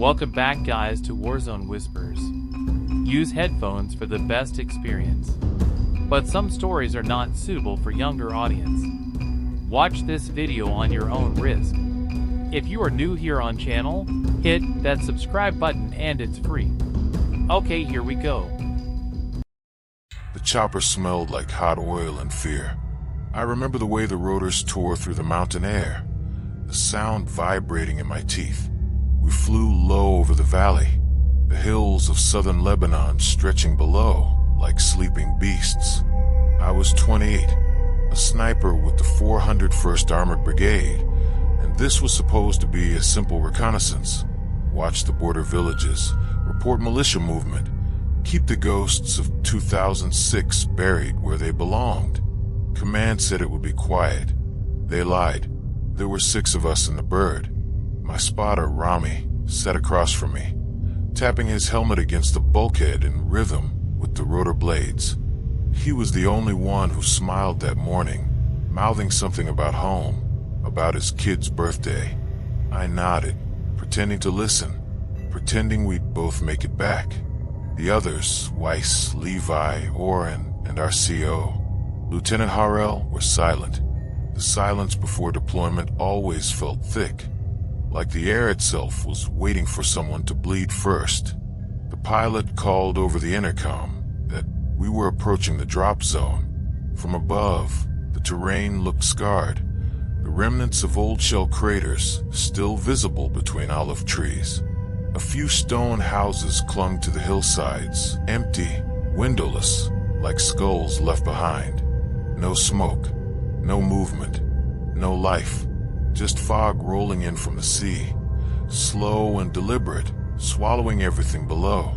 Welcome back, guys, to Warzone Whispers. Use headphones for the best experience. But some stories are not suitable for younger audience. Watch this video on your own risk. If you are new here on channel, hit that subscribe button and it's free. Okay, here we go. The chopper smelled like hot oil and fear. I remember the way the rotors tore through the mountain air, the sound vibrating in my teeth. We flew low over the valley, the hills of southern Lebanon stretching below like sleeping beasts. I was 28, a sniper with the 401st Armored Brigade, and this was supposed to be a simple reconnaissance. Watch the border villages, report militia movement, keep the ghosts of 2006 buried where they belonged. Command said it would be quiet. They lied. There were 6 of us in the bird. My spotter, Rami, sat across from me, tapping his helmet against the bulkhead in rhythm with the rotor blades. He was the only one who smiled that morning, mouthing something about home, about his kid's birthday. I nodded, pretending to listen, pretending we'd both make it back. The others, Weiss, Levi, Oren, and our CO, Lieutenant Harrell, were silent. The silence before deployment always felt thick, like the air itself was waiting for someone to bleed first. The pilot called over the intercom that we were approaching the drop zone. From above, the terrain looked scarred, the remnants of old shell craters still visible between olive trees. A few stone houses clung to the hillsides, empty, windowless, like skulls left behind. No smoke, no movement, no life. Just fog rolling in from the sea, slow and deliberate, swallowing everything below.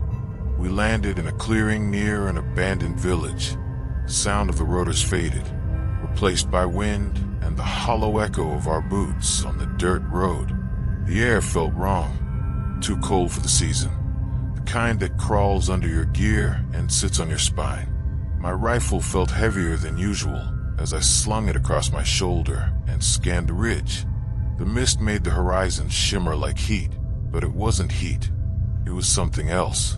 We landed in a clearing near an abandoned village. The sound of the rotors faded, replaced by wind and the hollow echo of our boots on the dirt road. The air felt wrong, too cold for the season, the kind that crawls under your gear and sits on your spine. My rifle felt heavier than usual as I slung it across my shoulder and scanned the ridge. The mist made the horizon shimmer like heat, but it wasn't heat. It was something else.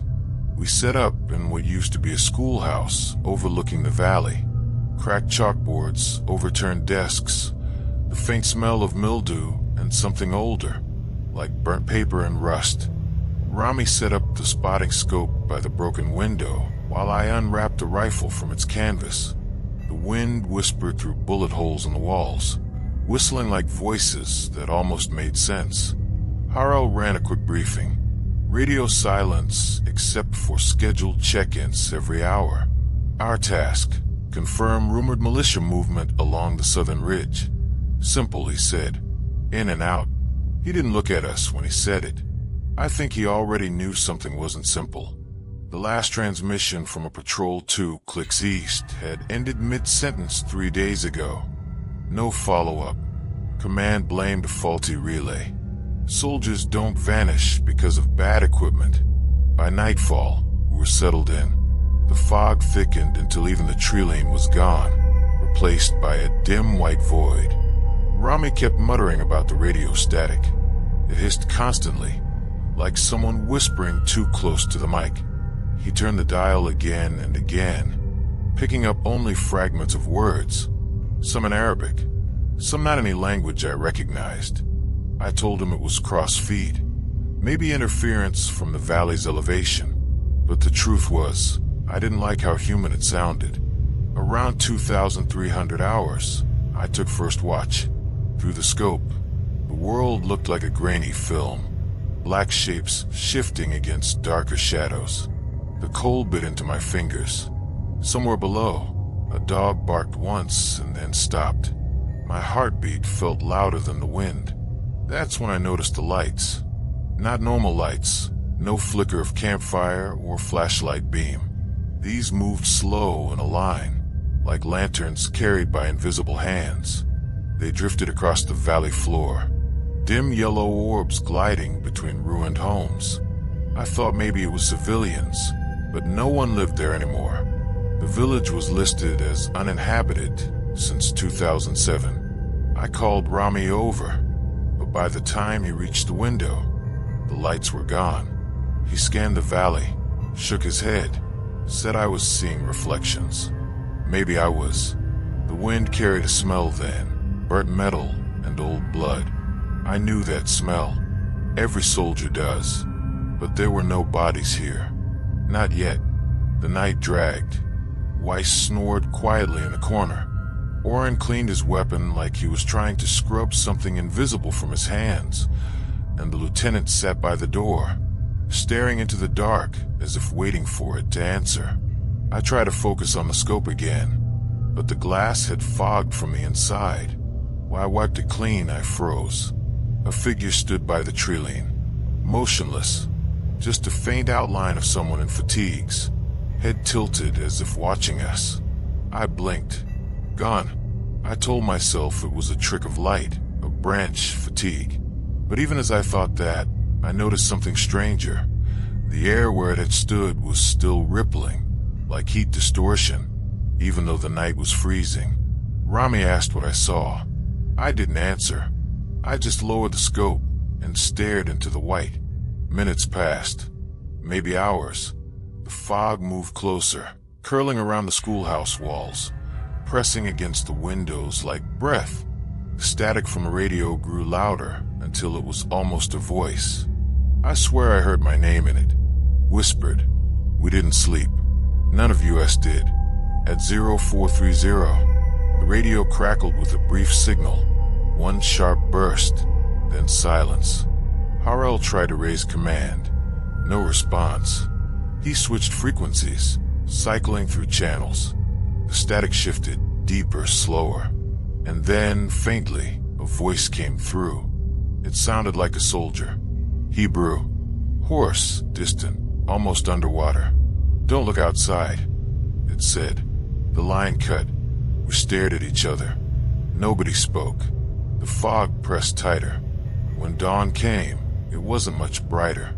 We set up in what used to be a schoolhouse overlooking the valley. Cracked chalkboards, overturned desks, the faint smell of mildew and something older, like burnt paper and rust. Rami set up the spotting scope by the broken window while I unwrapped the rifle from its canvas. The wind whispered through bullet holes in the walls, whistling like voices that almost made sense. Harrell ran a quick briefing. Radio silence except for scheduled check-ins every hour. Our task, confirm rumored militia movement along the southern ridge. Simple, he said. In and out. He didn't look at us when he said it. I think he already knew something wasn't simple. The last transmission from a Patrol 2 clicks east had ended mid-sentence 3 days ago. No follow-up. Command blamed a faulty relay. Soldiers don't vanish because of bad equipment. By nightfall, we were settled in. The fog thickened until even the trilene was gone, replaced by a dim white void. Rami kept muttering about the radio static. It hissed constantly, like someone whispering too close to the mic. He turned the dial again and again, picking up only fragments of words, some in Arabic, some not any language I recognized. I told him it was cross-feed, maybe interference from the valley's elevation, but the truth was, I didn't like how human it sounded. Around 2,300 hours, I took first watch. Through the scope, the world looked like a grainy film, black shapes shifting against darker shadows. The cold bit into my fingers. Somewhere below, a dog barked once and then stopped. My heartbeat felt louder than the wind. That's when I noticed the lights. Not normal lights, no flicker of campfire or flashlight beam. These moved slow in a line, like lanterns carried by invisible hands. They drifted across the valley floor, dim yellow orbs gliding between ruined homes. I thought maybe it was civilians, but no one lived there anymore. The village was listed as uninhabited since 2007. I called Rami over, but by the time he reached the window, The lights were gone. He scanned the valley, shook his head, said I was seeing reflections. Maybe I was. The wind carried a smell then, burnt metal and old blood. I knew that smell. Every soldier does. But there were no bodies here. Not yet. The night dragged. Weiss snored quietly in a corner. Oren cleaned his weapon like he was trying to scrub something invisible from his hands, and the lieutenant sat by the door, staring into the dark as if waiting for it to answer. I tried to focus on the scope again, but the glass had fogged from the inside. While I wiped it clean, I froze. A figure stood by the treeline, motionless, just a faint outline of someone in fatigues, head tilted as if watching us. I blinked. Gone. I told myself it was a trick of light, of branch fatigue. But even as I thought that, I noticed something stranger. The air where it had stood was still rippling, like heat distortion, even though the night was freezing. Rami asked what I saw. I didn't answer. I just lowered the scope and stared into the white. Minutes passed, maybe hours. The fog moved closer, curling around the schoolhouse walls, pressing against the windows like breath. The static from the radio grew louder until it was almost a voice. I swear I heard my name in it. Whispered. We didn't sleep. None of us did. At 0430, the radio crackled with a brief signal. One sharp burst, then silence. Harel tried to raise command. No response. He switched frequencies, cycling through channels. The static shifted, deeper, slower. And then, faintly, a voice came through. It sounded like a soldier. Hebrew. Hoarse, distant, almost underwater. Don't look outside, it said. The line cut. We stared at each other. Nobody spoke. The fog pressed tighter. When dawn came, it wasn't much brighter.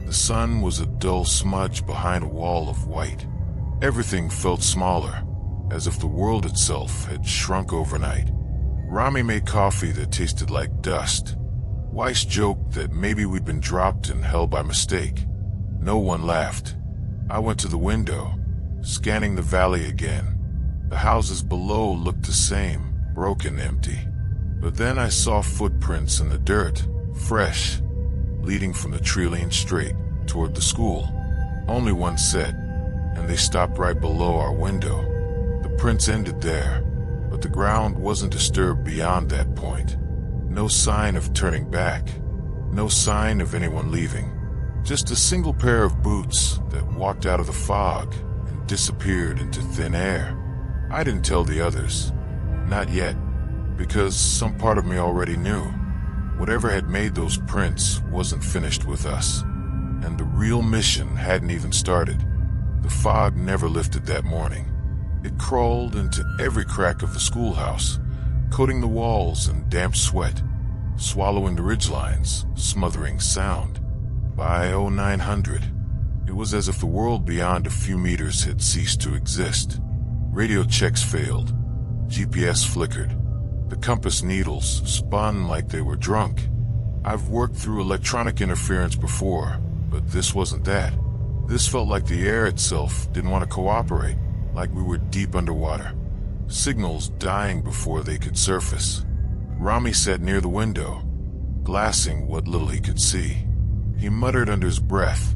The sun was a dull smudge behind a wall of white. Everything felt smaller, as if the world itself had shrunk overnight. Rami made coffee that tasted like dust. Weiss joked that maybe we'd been dropped in hell by mistake. No one laughed. I went to the window, scanning the valley again. The houses below looked the same, broken, empty. But then I saw footprints in the dirt, fresh, leading from the treeline straight toward the school. Only one set, and they stopped right below our window. The prints ended there, but the ground wasn't disturbed beyond that point. No sign of turning back, no sign of anyone leaving. Just a single pair of boots that walked out of the fog and disappeared into thin air. I didn't tell the others, not yet, because some part of me already knew. Whatever had made those prints wasn't finished with us, and the real mission hadn't even started. The fog never lifted that morning. It crawled into every crack of the schoolhouse, coating the walls in damp sweat, swallowing the ridgelines, smothering sound. By 0900, it was as if the world beyond a few meters had ceased to exist. Radio checks failed. GPS flickered. The compass needles spun like they were drunk. I've worked through electronic interference before, but this wasn't that. This felt like the air itself didn't want to cooperate, like we were deep underwater. Signals dying before they could surface. Rami sat near the window, glassing what little he could see. He muttered under his breath,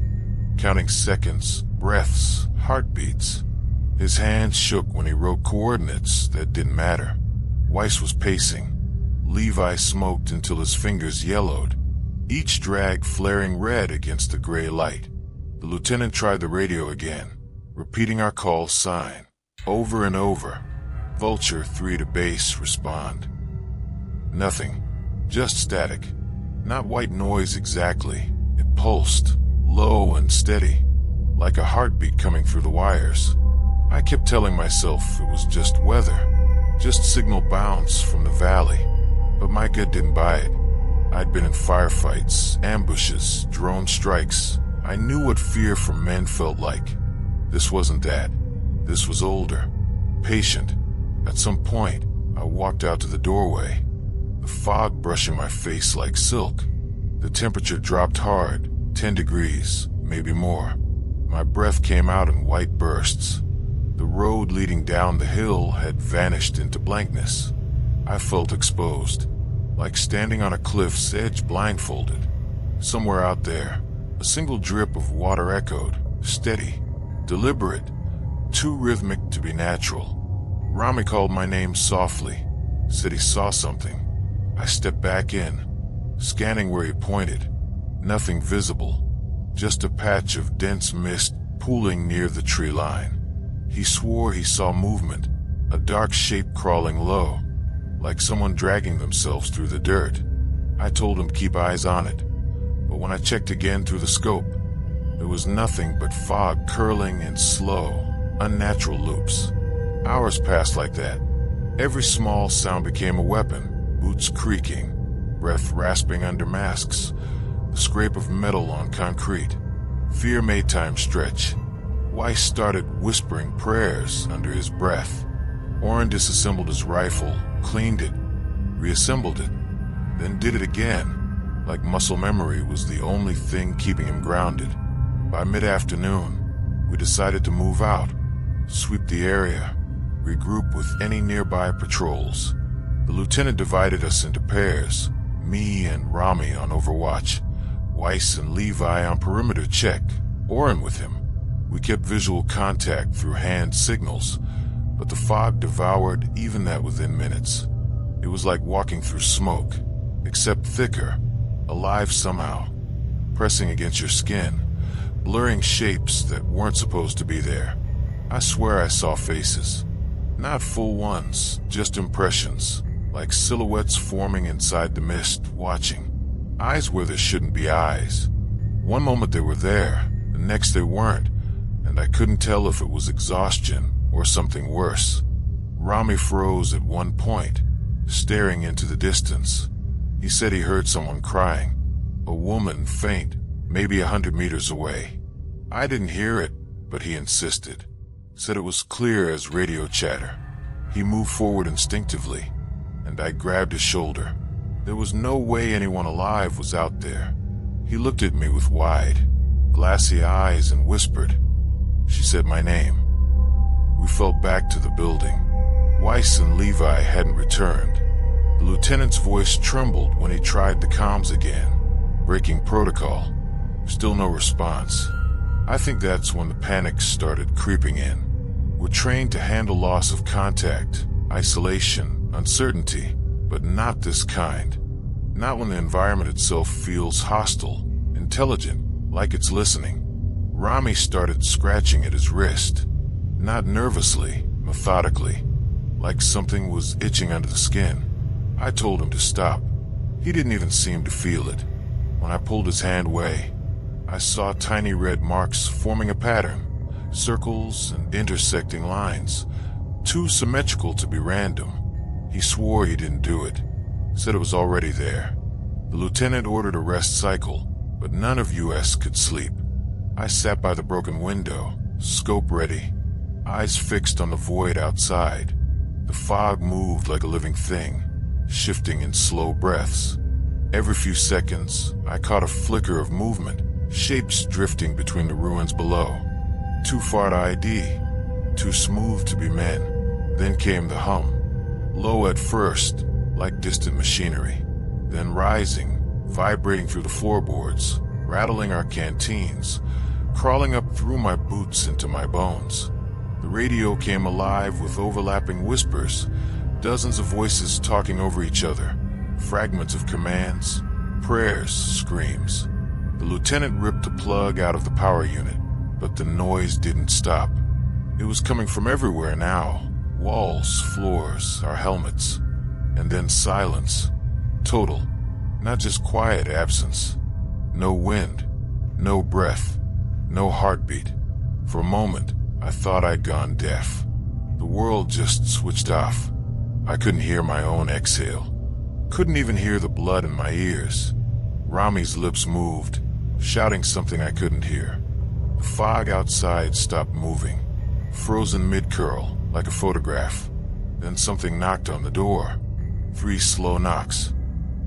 counting seconds, breaths, heartbeats. His hands shook when he wrote coordinates that didn't matter. Weiss was pacing. Levi smoked until his fingers yellowed, each drag flaring red against the gray light. The lieutenant tried the radio again, repeating our call sign, over and over. Vulture 3 to base, respond. Nothing. Just static. Not white noise exactly. It pulsed, low and steady, like a heartbeat coming through the wires. I kept telling myself it was just weather, just signal bounce from the valley, but my gut didn't buy it. I'd been in firefights, ambushes, drone strikes. I knew what fear from men felt like. This wasn't that. This was older, patient. At some point, I walked out to the doorway, the fog brushing my face like silk. The temperature dropped hard, 10 degrees, maybe more. My breath came out in white bursts. The road leading down the hill had vanished into blankness. I felt exposed, like standing on a cliff's edge blindfolded. Somewhere out there, a single drip of water echoed, steady, deliberate, too rhythmic to be natural. Rami called my name softly, said he saw something. I stepped back in, scanning where he pointed. Nothing visible, just a patch of dense mist pooling near the tree line. He swore he saw movement, a dark shape crawling low, like someone dragging themselves through the dirt. I told him keep eyes on it, but when I checked again through the scope, there was nothing but fog curling in slow, unnatural loops. Hours passed like that. Every small sound became a weapon, boots creaking, breath rasping under masks, the scrape of metal on concrete. Fear made time stretch. Weiss started whispering prayers under his breath. Oren disassembled his rifle, cleaned it, reassembled it, then did it again, like muscle memory was the only thing keeping him grounded. By mid-afternoon, we decided to move out, sweep the area, regroup with any nearby patrols. The lieutenant divided us into pairs, me and Rami on overwatch, Weiss and Levi on perimeter check, Oren with him. We kept visual contact through hand signals, but the fog devoured even that within minutes. It was like walking through smoke, except thicker, alive somehow, pressing against your skin, blurring shapes that weren't supposed to be there. I swear I saw faces. Not full ones, just impressions, like silhouettes forming inside the mist, watching. Eyes where there shouldn't be eyes. One moment they were there, the next they weren't, and I couldn't tell if it was exhaustion or something worse. Rami froze at one point, staring into the distance. He said he heard someone crying, a woman faint, maybe 100 meters away. I didn't hear it, but he insisted. Said it was clear as radio chatter. He moved forward instinctively, and I grabbed his shoulder. There was no way anyone alive was out there. He looked at me with wide, glassy eyes and whispered. She said my name. We fell back to the building. Weiss and Levi hadn't returned. The lieutenant's voice trembled when he tried the comms again, breaking protocol. Still no response. I think that's when the panic started creeping in. We're trained to handle loss of contact, isolation, uncertainty, but not this kind. Not when the environment itself feels hostile, intelligent, like it's listening. Rami started scratching at his wrist. Not nervously, methodically, like something was itching under the skin. I told him to stop. He didn't even seem to feel it. When I pulled his hand away, I saw tiny red marks forming a pattern, circles and intersecting lines, too symmetrical to be random. He swore he didn't do it, said it was already there. The lieutenant ordered a rest cycle, but none of US could sleep. I sat by the broken window, scope ready, eyes fixed on the void outside. The fog moved like a living thing, shifting in slow breaths. Every few seconds, I caught a flicker of movement, shapes drifting between the ruins below. Too far to ID, too smooth to be men. Then came the hum. Low at first, like distant machinery. Then rising, vibrating through the floorboards, rattling our canteens, crawling up through my boots into my bones. The radio came alive with overlapping whispers, dozens of voices talking over each other, fragments of commands, prayers, screams. The lieutenant ripped the plug out of the power unit, but the noise didn't stop. It was coming from everywhere now. Walls, floors, our helmets. And then silence. Total. Not just quiet absence. No wind. No breath. No heartbeat. For a moment, I thought I'd gone deaf. The world just switched off. I couldn't hear my own exhale. Couldn't even hear the blood in my ears. Rami's lips moved, shouting something I couldn't hear. The fog outside stopped moving, frozen mid-curl, like a photograph. Then something knocked on the door. 3 slow knocks.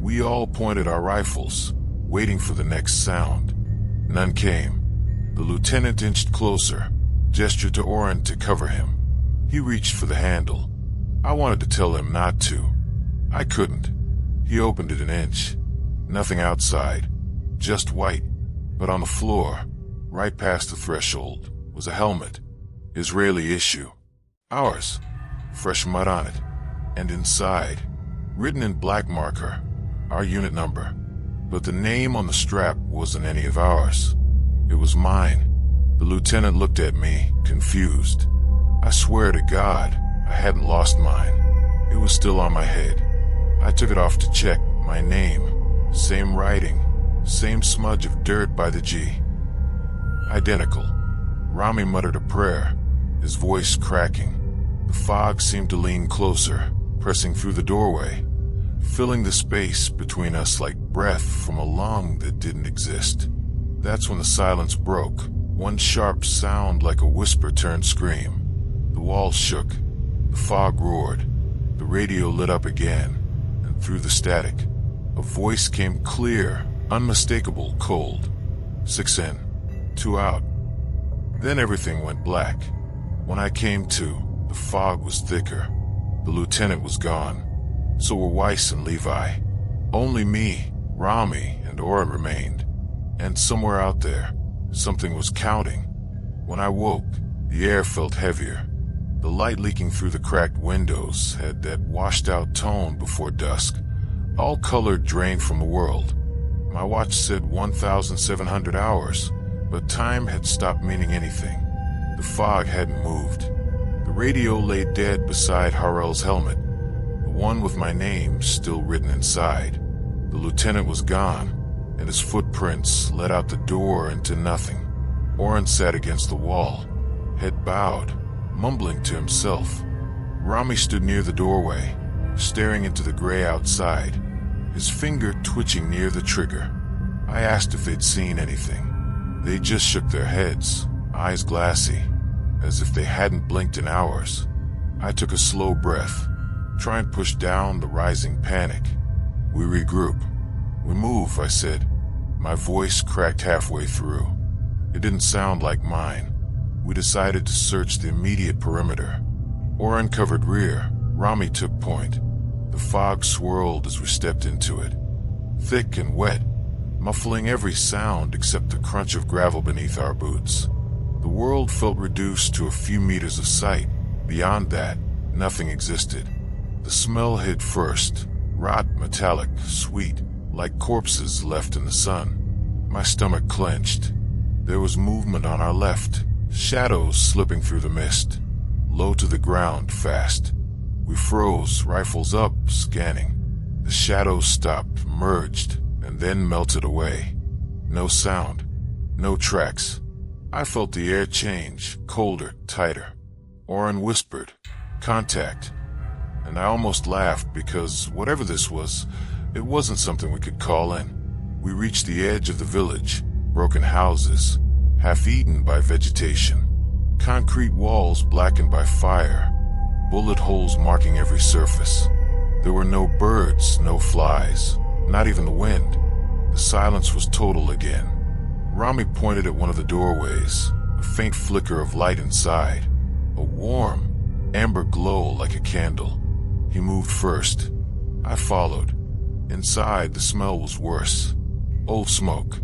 We all pointed our rifles, waiting for the next sound. None came. The lieutenant inched closer, gestured to Oren to cover him. He reached for the handle. I wanted to tell him not to. I couldn't. He opened it an inch. Nothing outside, just white. But on the floor, right past the threshold, was a helmet. Israeli issue. Ours. Fresh mud on it. And inside, written in black marker, our unit number. But the name on the strap wasn't any of ours. It was mine. The lieutenant looked at me, confused. I swear to God, I hadn't lost mine. It was still on my head. I took it off to check. My name. Same writing. Same smudge of dirt by the G. Identical. Rami muttered a prayer, his voice cracking. The fog seemed to lean closer, pressing through the doorway, filling the space between us like breath from a lung that didn't exist. That's when the silence broke. One sharp sound like a whisper turned scream. The walls shook. The fog roared. The radio lit up again, and through the static, a voice came clear, unmistakable, cold. 6 in, 2 out. Then everything went black. When I came to, the fog was thicker. The lieutenant was gone. So were Weiss and Levi. Only me, Rami, and Oren remained. And somewhere out there, something was counting. When I woke, the air felt heavier. The light leaking through the cracked windows had that washed-out tone before dusk. All color drained from the world. My watch said 1,700 hours, but time had stopped meaning anything. The fog hadn't moved. The radio lay dead beside Harel's helmet, the one with my name still written inside. The lieutenant was gone, and his footprints led out the door into nothing. Oren sat against the wall, head bowed, mumbling to himself. Rami stood near the doorway, staring into the gray outside, his finger twitching near the trigger. I asked if they'd seen anything. They just shook their heads, eyes glassy, as if they hadn't blinked in hours. I took a slow breath, trying to push down the rising panic. We regroup. We move, I said. My voice cracked halfway through. It didn't sound like mine. We decided to search the immediate perimeter. Oren covered rear. Rami took point. The fog swirled as we stepped into it. Thick and wet, muffling every sound except the crunch of gravel beneath our boots. The world felt reduced to a few meters of sight. Beyond that, nothing existed. The smell hit first. Rot, metallic, sweet, like corpses left in the sun. My stomach clenched. There was movement on our left, shadows slipping through the mist. Low to the ground, fast. We froze, rifles up, scanning. The shadows stopped, merged, and then melted away. No sound, no tracks. I felt the air change, colder, tighter. Oren whispered, "Contact." And I almost laughed because whatever this was, it wasn't something we could call in. We reached the edge of the village, broken houses, half-eaten by vegetation, concrete walls blackened by fire, bullet holes marking every surface. There were no birds, no flies, not even the wind. The silence was total again. Rami pointed at one of the doorways, a faint flicker of light inside, a warm, amber glow like a candle. He moved first. I followed. Inside, the smell was worse. Old smoke.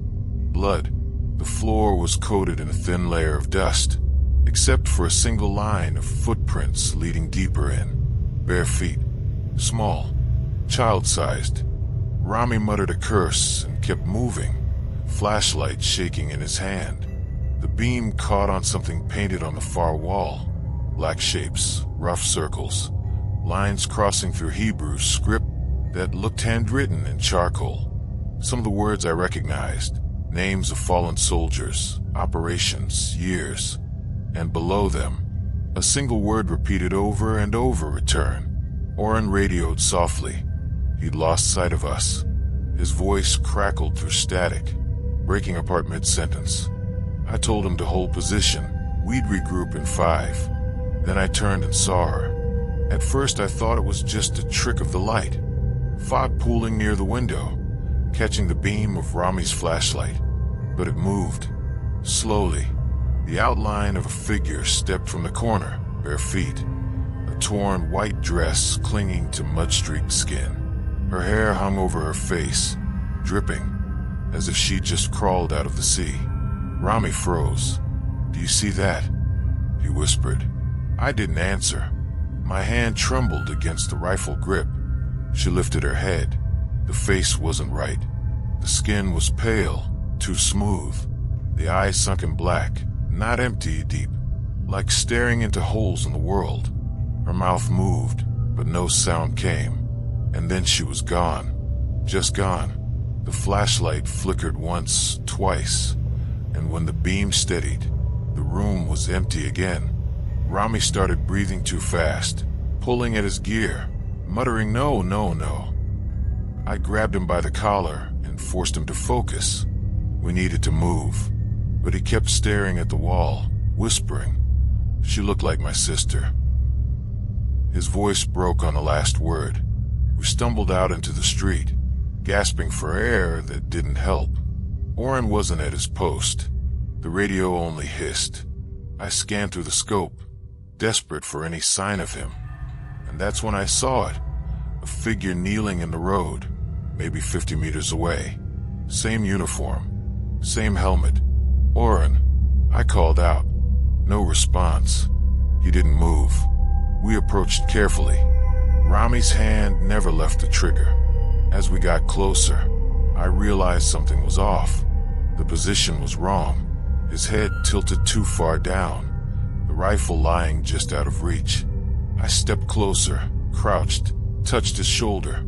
Blood. The floor was coated in a thin layer of dust, except for a single line of footprints leading deeper in. Bare feet. Small. Child-sized. Rami muttered a curse and kept moving, flashlight shaking in his hand. The beam caught on something painted on the far wall. Black shapes, rough circles, lines crossing through Hebrew script that looked handwritten in charcoal. Some of the words I recognized, names of fallen soldiers, operations, years. And below them, a single word repeated over and over, return. Oren radioed softly. He'd lost sight of us. His voice crackled through static, breaking apart mid-sentence. I told him to hold position. We'd regroup in 5. Then I turned and saw her. At first I thought it was just a trick of the light. Fog pooling near the window, catching the beam of Rami's flashlight. But it moved. Slowly. The outline of a figure stepped from the corner, bare feet. A torn white dress clinging to mud-streaked skin. Her hair hung over her face, dripping, as if she'd just crawled out of the sea. Rami froze. "Do you see that?" he whispered. I didn't answer. My hand trembled against the rifle grip. She lifted her head. The face wasn't right. The skin was pale, too smooth. The eyes sunk in black, not empty, deep, like staring into holes in the world. Her mouth moved, but no sound came. And then she was gone. Just gone. The flashlight flickered once, twice, and when the beam steadied, the room was empty again. Rami started breathing too fast, pulling at his gear, muttering, "No, no, no." I grabbed him by the collar and forced him to focus. We needed to move, but he kept staring at the wall, whispering. She looked like my sister. His voice broke on the last word. We stumbled out into the street, gasping for air that didn't help. Oren wasn't at his post. The radio only hissed. I scanned through the scope, desperate for any sign of him. And that's when I saw it. A figure kneeling in the road, maybe 50 meters away. Same uniform, same helmet. "Oren," I called out. No response. He didn't move. We approached carefully. Rami's hand never left the trigger. As we got closer, I realized something was off. The position was wrong. His head tilted too far down, the rifle lying just out of reach. I stepped closer, crouched, touched his shoulder.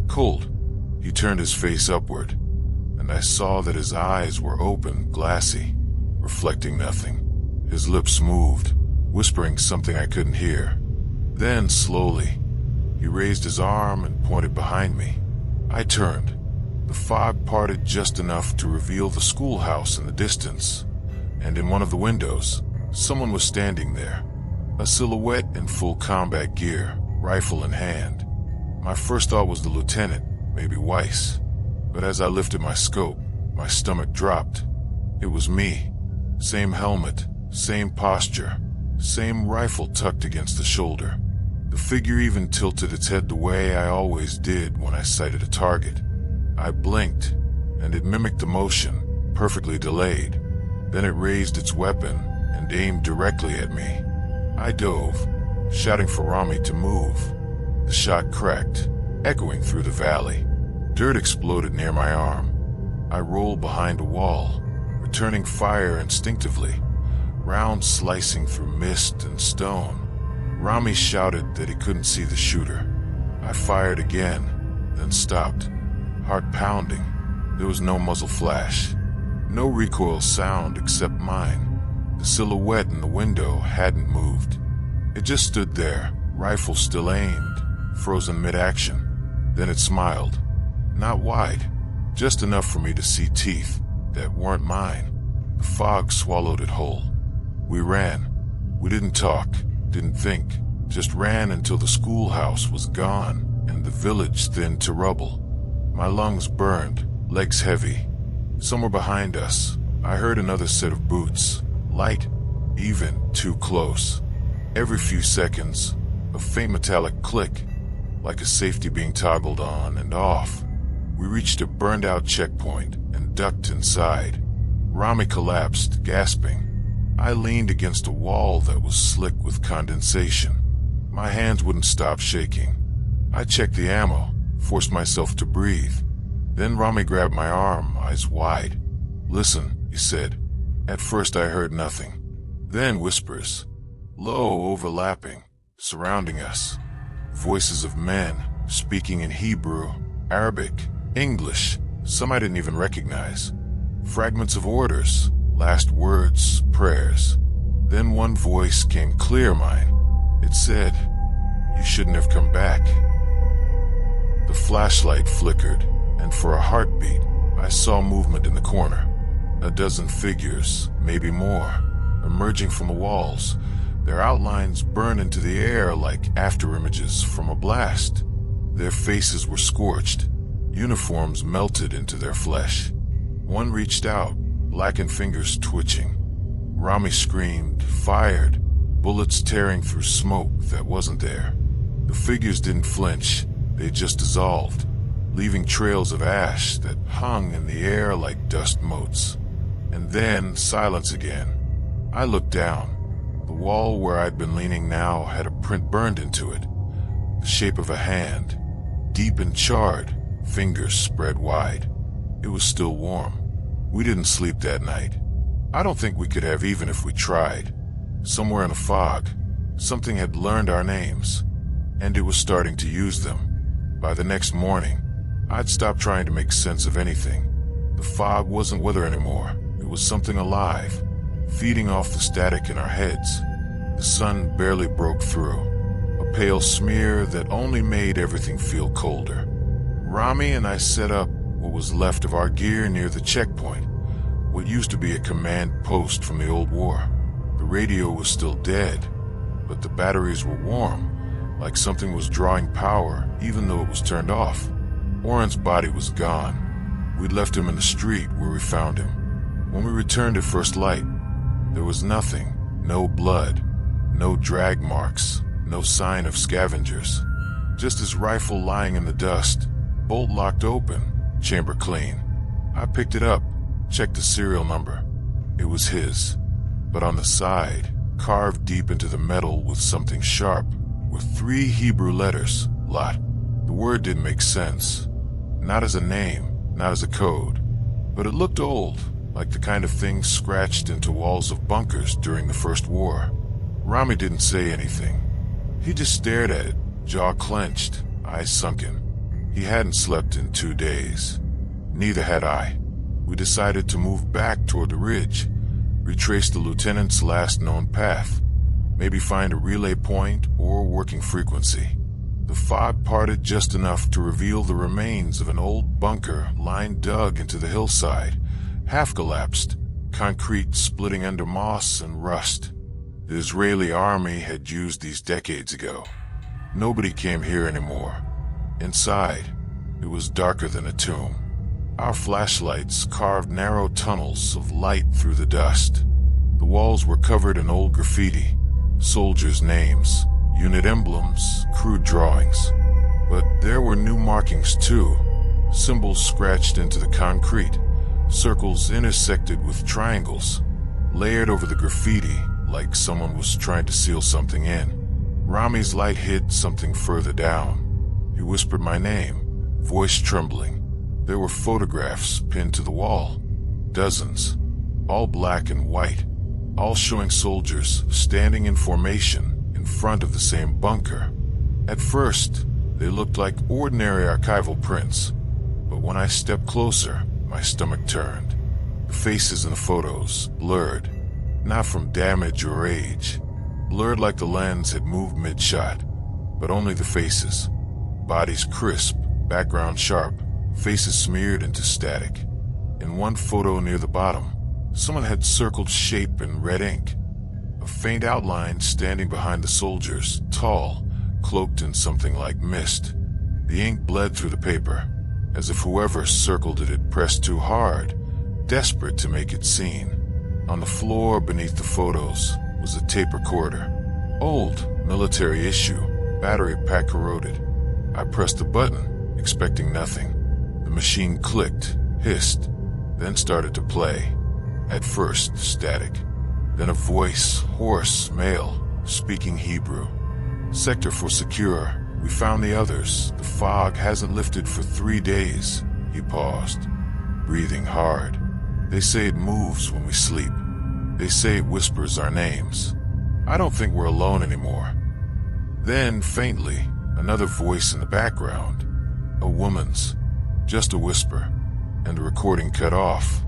Cold. He turned his face upward, and I saw that his eyes were open, glassy, reflecting nothing. His lips moved, whispering something I couldn't hear. Then, slowly, he raised his arm and pointed behind me. I turned. The fog parted just enough to reveal the schoolhouse in the distance, and in one of the windows, someone was standing there, a silhouette in full combat gear, rifle in hand. My first thought was the lieutenant, maybe Weiss, but as I lifted my scope, my stomach dropped. It was me. Same helmet, same posture, same rifle tucked against the shoulder. The figure even tilted its head the way I always did when I sighted a target. I blinked, and it mimicked the motion, perfectly delayed. Then it raised its weapon and aimed directly at me. I dove, shouting for Rami to move. The shot cracked, echoing through the valley. Dirt exploded near my arm. I rolled behind a wall, returning fire instinctively, rounds slicing through mist and stone. Rami shouted that he couldn't see the shooter. I fired again, then stopped, heart pounding. There was no muzzle flash, no recoil sound except mine. The silhouette in the window hadn't moved. It just stood there, rifle still aimed, frozen mid-action. Then it smiled. Not wide, just enough for me to see teeth that weren't mine. The fog swallowed it whole. We ran. We didn't talk, didn't think, just ran until the schoolhouse was gone and the village thinned to rubble. My lungs burned, legs heavy. Somewhere behind us, I heard another set of boots, light, even, too close. Every few seconds, a faint metallic click, like a safety being toggled on and off. We reached a burned-out checkpoint and ducked inside. Rami collapsed, gasping. I leaned against a wall that was slick with condensation. My hands wouldn't stop shaking. I checked the ammo, forced myself to breathe. Then Rami grabbed my arm, eyes wide. "Listen," he said. At first I heard nothing. Then whispers, low, overlapping, surrounding us. Voices of men, speaking in Hebrew, Arabic, English, some I didn't even recognize. Fragments of orders, last words, prayers. Then one voice came clear mine. It said, "You shouldn't have come back." The flashlight flickered, and for a heartbeat, I saw movement in the corner. A dozen figures, maybe more, emerging from the walls. Their outlines burned into the air like afterimages from a blast. Their faces were scorched, Uniforms melted into their flesh. One reached out, blackened fingers twitching. Rami screamed, fired, bullets tearing through smoke that wasn't there. The figures didn't flinch, they just dissolved, leaving trails of ash that hung in the air like dust motes. And then silence again. I looked down. The wall where I'd been leaning now had a print burned into it, the shape of a hand, deep and charred, fingers spread wide. It was still warm. We didn't sleep that night. I don't think we could have even if we tried. Somewhere in the fog, something had learned our names, and it was starting to use them. By the next morning, I'd stopped trying to make sense of anything. The fog wasn't weather anymore. It was something alive, feeding off the static in our heads. The sun barely broke through, a pale smear that only made everything feel colder. Rami and I set up what was left of our gear near the checkpoint, what used to be a command post from the old war. The radio was still dead, but the batteries were warm, like something was drawing power even though it was turned off. Oren's body was gone. We'd left him in the street where we found him. When we returned at first light, there was nothing, no blood, no drag marks, no sign of scavengers. Just his rifle lying in the dust, bolt locked open, chamber clean. I picked it up, checked the serial number. It was his, but on the side, carved deep into the metal with something sharp, were 3 Hebrew letters, Lot. The word didn't make sense, not as a name, not as a code, but it looked old, like the kind of thing scratched into walls of bunkers during the First War. Rami didn't say anything. He just stared at it, jaw clenched, eyes sunken. He hadn't slept in 2 days. Neither had I. We decided to move back toward the ridge, retrace the lieutenant's last known path, maybe find a relay point or working frequency. The fog parted just enough to reveal the remains of an old bunker line dug into the hillside, half collapsed, concrete splitting under moss and rust. The Israeli army had used these decades ago. Nobody came here anymore. Inside, it was darker than a tomb. Our flashlights carved narrow tunnels of light through the dust. The walls were covered in old graffiti, soldiers' names, unit emblems, crude drawings. But there were new markings too, symbols scratched into the concrete, circles intersected with triangles, layered over the graffiti like someone was trying to seal something in. Rami's light hit something further down. He whispered my name, voice trembling. There were photographs pinned to the wall, dozens, all black and white, all showing soldiers standing in formation in front of the same bunker. At first, they looked like ordinary archival prints, but when I stepped closer, my stomach turned. The faces in the photos, blurred, not from damage or age, blurred like the lens had moved mid-shot, but only the faces. Bodies crisp, background sharp, faces smeared into static. In one photo near the bottom, someone had circled shape in red ink. A faint outline standing behind the soldiers, tall, cloaked in something like mist. The ink bled through the paper, as if whoever circled it had pressed too hard, desperate to make it seen. On the floor beneath the photos was a tape recorder. Old, military issue, battery pack corroded. I pressed the button, expecting nothing. The machine clicked, hissed, then started to play. At first, static. Then a voice, hoarse, male, speaking Hebrew. Sector for secure. We found the others. The fog hasn't lifted for 3 days. He paused, breathing hard. They say it moves when we sleep. They say it whispers our names. I don't think we're alone anymore. Then, faintly, another voice in the background. A woman's. Just a whisper. And the recording cut off.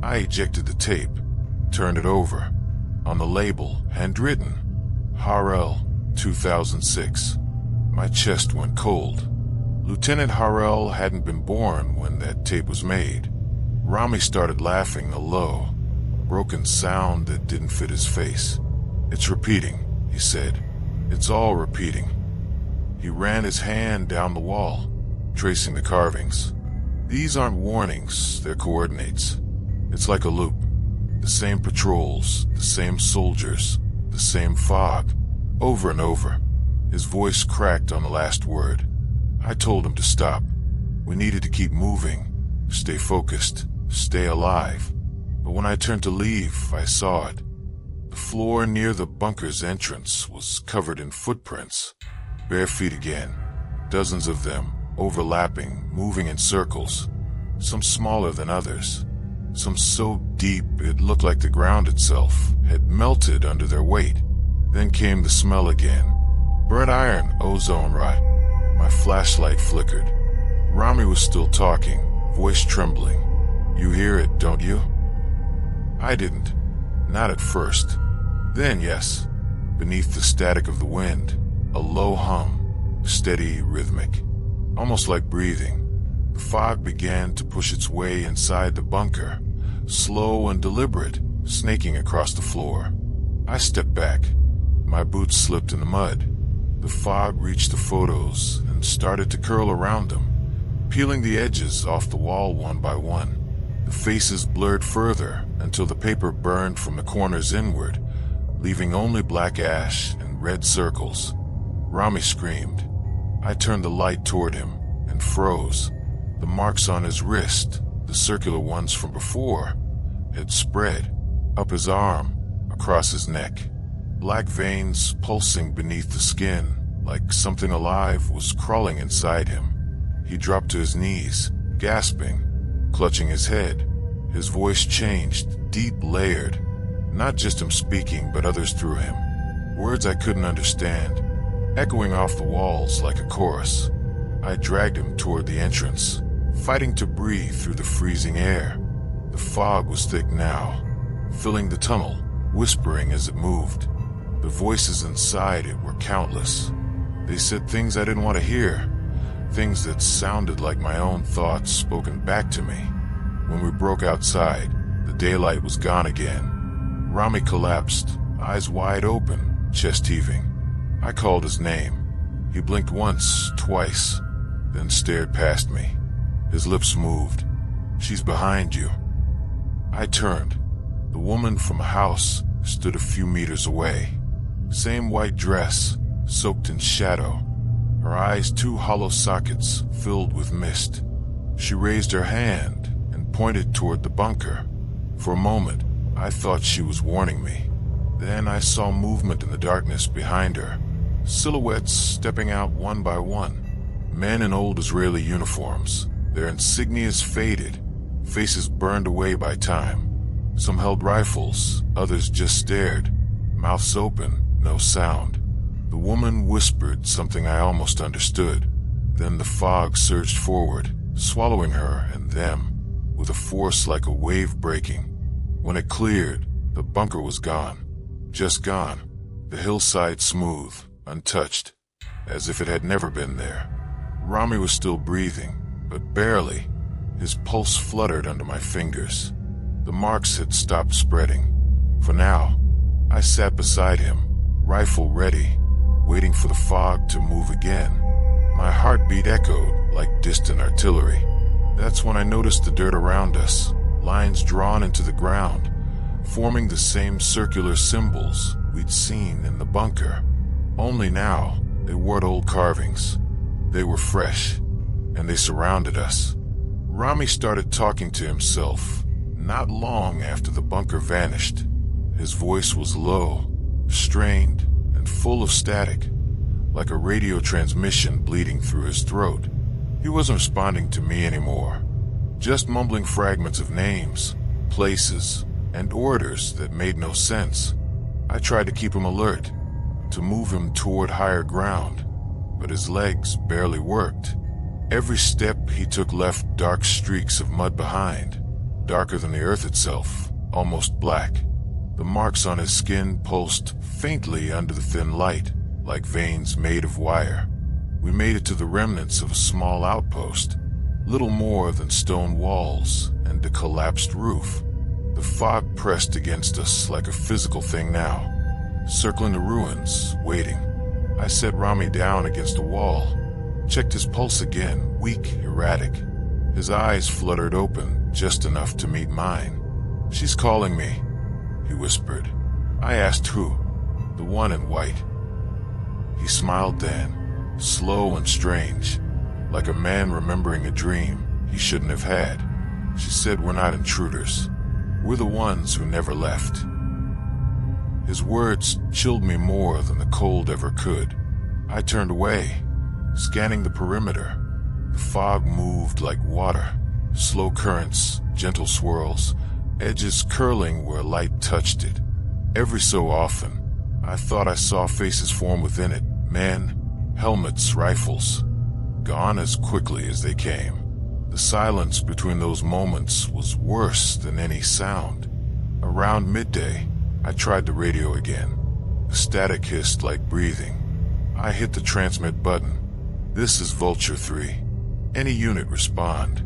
I ejected the tape, turned it over. On the label, handwritten, Harel, 2006. My chest went cold. Lieutenant Harel hadn't been born when that tape was made. Rami started laughing, a low, broken sound that didn't fit his face. It's repeating, he said. It's all repeating. He ran his hand down the wall, tracing the carvings. These aren't warnings, they're coordinates. It's like a loop. The same patrols, the same soldiers, the same fog, over and over. His voice cracked on the last word. I told him to stop. We needed to keep moving, stay focused, stay alive. But when I turned to leave, I saw it. The floor near the bunker's entrance was covered in footprints. Bare feet again, dozens of them, overlapping, moving in circles. Some smaller than others. Some so deep it looked like the ground itself had melted under their weight. Then came the smell again. Burnt iron, ozone rot. My flashlight flickered. Rami was still talking, voice trembling. You hear it, don't you? I didn't. Not at first. Then, yes. Beneath the static of the wind, a low hum, steady, rhythmic. Almost like breathing. The fog began to push its way inside the bunker, slow and deliberate, snaking across the floor. I stepped back. My boots slipped in the mud. The fog reached the photos and started to curl around them, peeling the edges off the wall one by one. The faces blurred further until the paper burned from the corners inward, leaving only black ash and red circles. Rami screamed. I turned the light toward him and froze. The marks on his wrist, the circular ones from before, had spread up his arm, across his neck. Black veins pulsing beneath the skin, like something alive was crawling inside him. He dropped to his knees, gasping, clutching his head. His voice changed, deep layered. Not just him speaking, but others through him. Words I couldn't understand, echoing off the walls like a chorus. I dragged him toward the entrance, fighting to breathe through the freezing air. The fog was thick now, filling the tunnel, whispering as it moved. The voices inside it were countless. They said things I didn't want to hear, things that sounded like my own thoughts spoken back to me. When we broke outside, the daylight was gone again. Rami collapsed, eyes wide open, chest heaving. I called his name. He blinked once, twice, then stared past me. His lips moved. She's behind you. I turned. The woman from a house stood a few meters away. Same white dress, soaked in shadow. Her eyes two hollow sockets filled with mist. She raised her hand and pointed toward the bunker. For a moment, I thought she was warning me. Then I saw movement in the darkness behind her. Silhouettes stepping out one by one. Men in old Israeli uniforms, their insignias faded, faces burned away by time. Some held rifles, others just stared, mouths open, no sound. The woman whispered something I almost understood. Then the fog surged forward, swallowing her and them, with a force like a wave breaking. When it cleared, the bunker was gone. Just gone. The hillside smooth, untouched, as if it had never been there. Rami was still breathing, but barely. His pulse fluttered under my fingers. The marks had stopped spreading. For now, I sat beside him, rifle ready, waiting for the fog to move again. My heartbeat echoed like distant artillery. That's when I noticed the dirt around us, lines drawn into the ground, forming the same circular symbols we'd seen in the bunker. Only now, they weren't old carvings. They were fresh, and they surrounded us. Rami started talking to himself, not long after the bunker vanished. His voice was low, strained, and full of static, like a radio transmission bleeding through his throat. He wasn't responding to me anymore, just mumbling fragments of names, places, and orders that made no sense. I tried to keep him alert, to move him toward higher ground, but his legs barely worked. Every step he took left dark streaks of mud behind, darker than the earth itself, almost black. The marks on his skin pulsed faintly under the thin light, like veins made of wire. We made it to the remnants of a small outpost, little more than stone walls and a collapsed roof. The fog pressed against us like a physical thing now, circling the ruins, waiting. I set Rami down against a wall, checked his pulse again, weak, erratic. His eyes fluttered open just enough to meet mine. "She's calling me," he whispered. I asked who. "The one in white." He smiled then, slow and strange, like a man remembering a dream he shouldn't have had. She said, "We're not intruders. We're the ones who never left." His words chilled me more than the cold ever could. I turned away, scanning the perimeter. The fog moved like water, slow currents, gentle swirls, edges curling where light touched it. Every so often, I thought I saw faces form within it, men, helmets, rifles, gone as quickly as they came. The silence between those moments was worse than any sound. Around midday, I tried the radio again. The static hissed like breathing. I hit the transmit button. "This is Vulture 3. Any unit respond."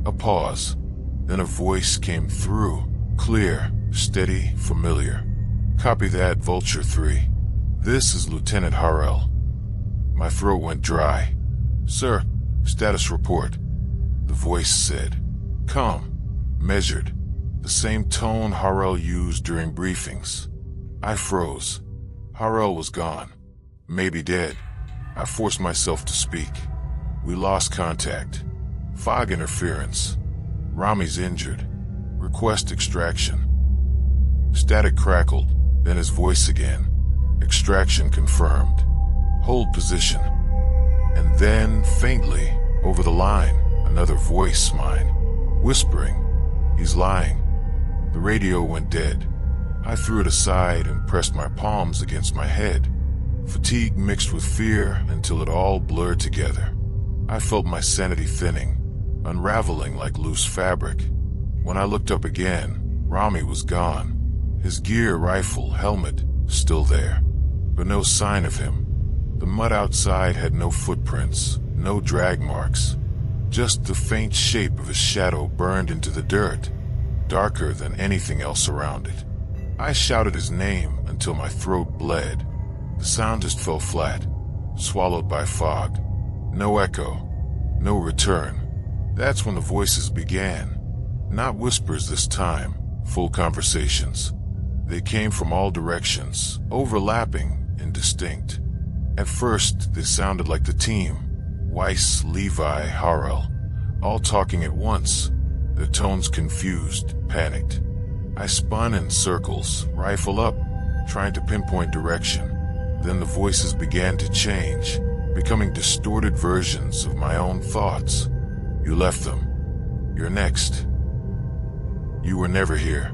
A pause. Then a voice came through, clear, steady, familiar. "Copy that, Vulture 3. This is Lieutenant Harrell." My throat went dry. "Sir, status report." The voice said, calm, measured, the same tone Harrell used during briefings. I froze. Harrell was gone. Maybe dead. I forced myself to speak. "We lost contact. Fog interference. Rami's injured. Request extraction." Static crackled, then his voice again. "Extraction confirmed. Hold position." And then, faintly, over the line, another voice, mine, whispering, "He's lying." The radio went dead. I threw it aside and pressed my palms against my head. Fatigue mixed with fear until it all blurred together. I felt my sanity thinning, unraveling like loose fabric. When I looked up again, Rami was gone. His gear, rifle, helmet, still there, but no sign of him. The mud outside had no footprints, no drag marks. Just the faint shape of his shadow burned into the dirt, darker than anything else around it. I shouted his name until my throat bled. The sound just fell flat, swallowed by fog. No echo, no return. That's when the voices began. Not whispers this time, full conversations. They came from all directions, overlapping, indistinct. At first, they sounded like the team. Weiss, Levi, Harrell, all talking at once, their tones confused, panicked. I spun in circles, rifle up, trying to pinpoint direction. Then the voices began to change, becoming distorted versions of my own thoughts. "You left them. You're next. You were never here."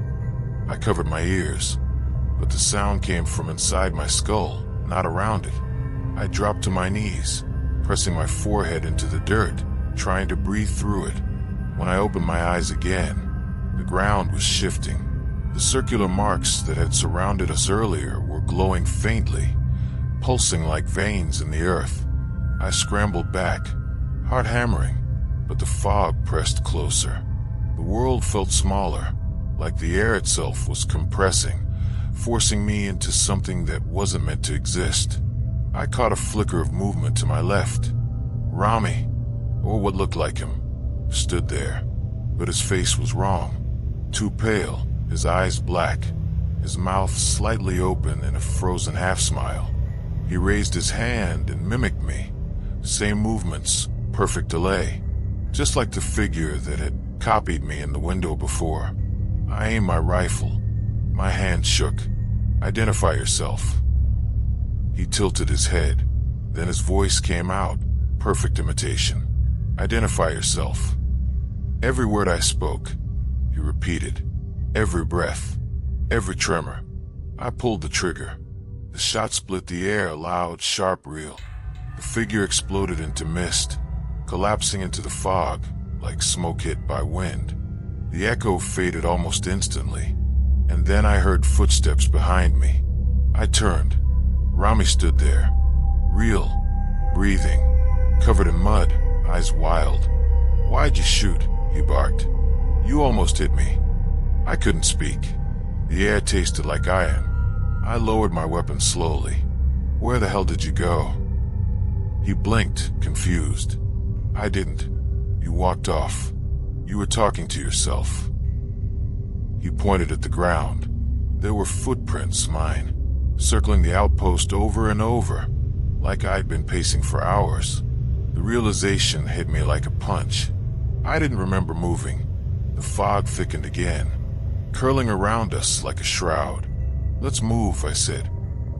I covered my ears, but the sound came from inside my skull, not around it. I dropped to my knees, pressing my forehead into the dirt, trying to breathe through it. When I opened my eyes again, the ground was shifting. The circular marks that had surrounded us earlier were glowing faintly, pulsing like veins in the earth. I scrambled back, heart hammering, but the fog pressed closer. The world felt smaller, like the air itself was compressing, forcing me into something that wasn't meant to exist. I caught a flicker of movement to my left. Rami, or what looked like him, stood there, but his face was wrong. Too pale, his eyes black, his mouth slightly open in a frozen half-smile. He raised his hand and mimicked me. Same movements, perfect delay, just like the figure that had copied me in the window before. I aimed my rifle. My hand shook. "Identify yourself." He tilted his head. Then his voice came out, perfect imitation. "Identify yourself." Every word I spoke, he repeated. Every breath, every tremor. I pulled the trigger. The shot split the air, a loud, sharp reel. The figure exploded into mist, collapsing into the fog like smoke hit by wind. The echo faded almost instantly, and then I heard footsteps behind me. I turned. Rami stood there, real, breathing, covered in mud, eyes wild. "Why'd you shoot?" he barked. "You almost hit me." I couldn't speak. The air tasted like iron. I lowered my weapon slowly. "Where the hell did you go?" He blinked, confused. I didn't. You walked off. You were talking to yourself. He pointed at the ground. There were footprints, mine, circling the outpost over and over, like I'd been pacing for hours. The realization hit me like a punch. I didn't remember moving. The fog thickened again, curling around us like a shroud. Let's move, I said.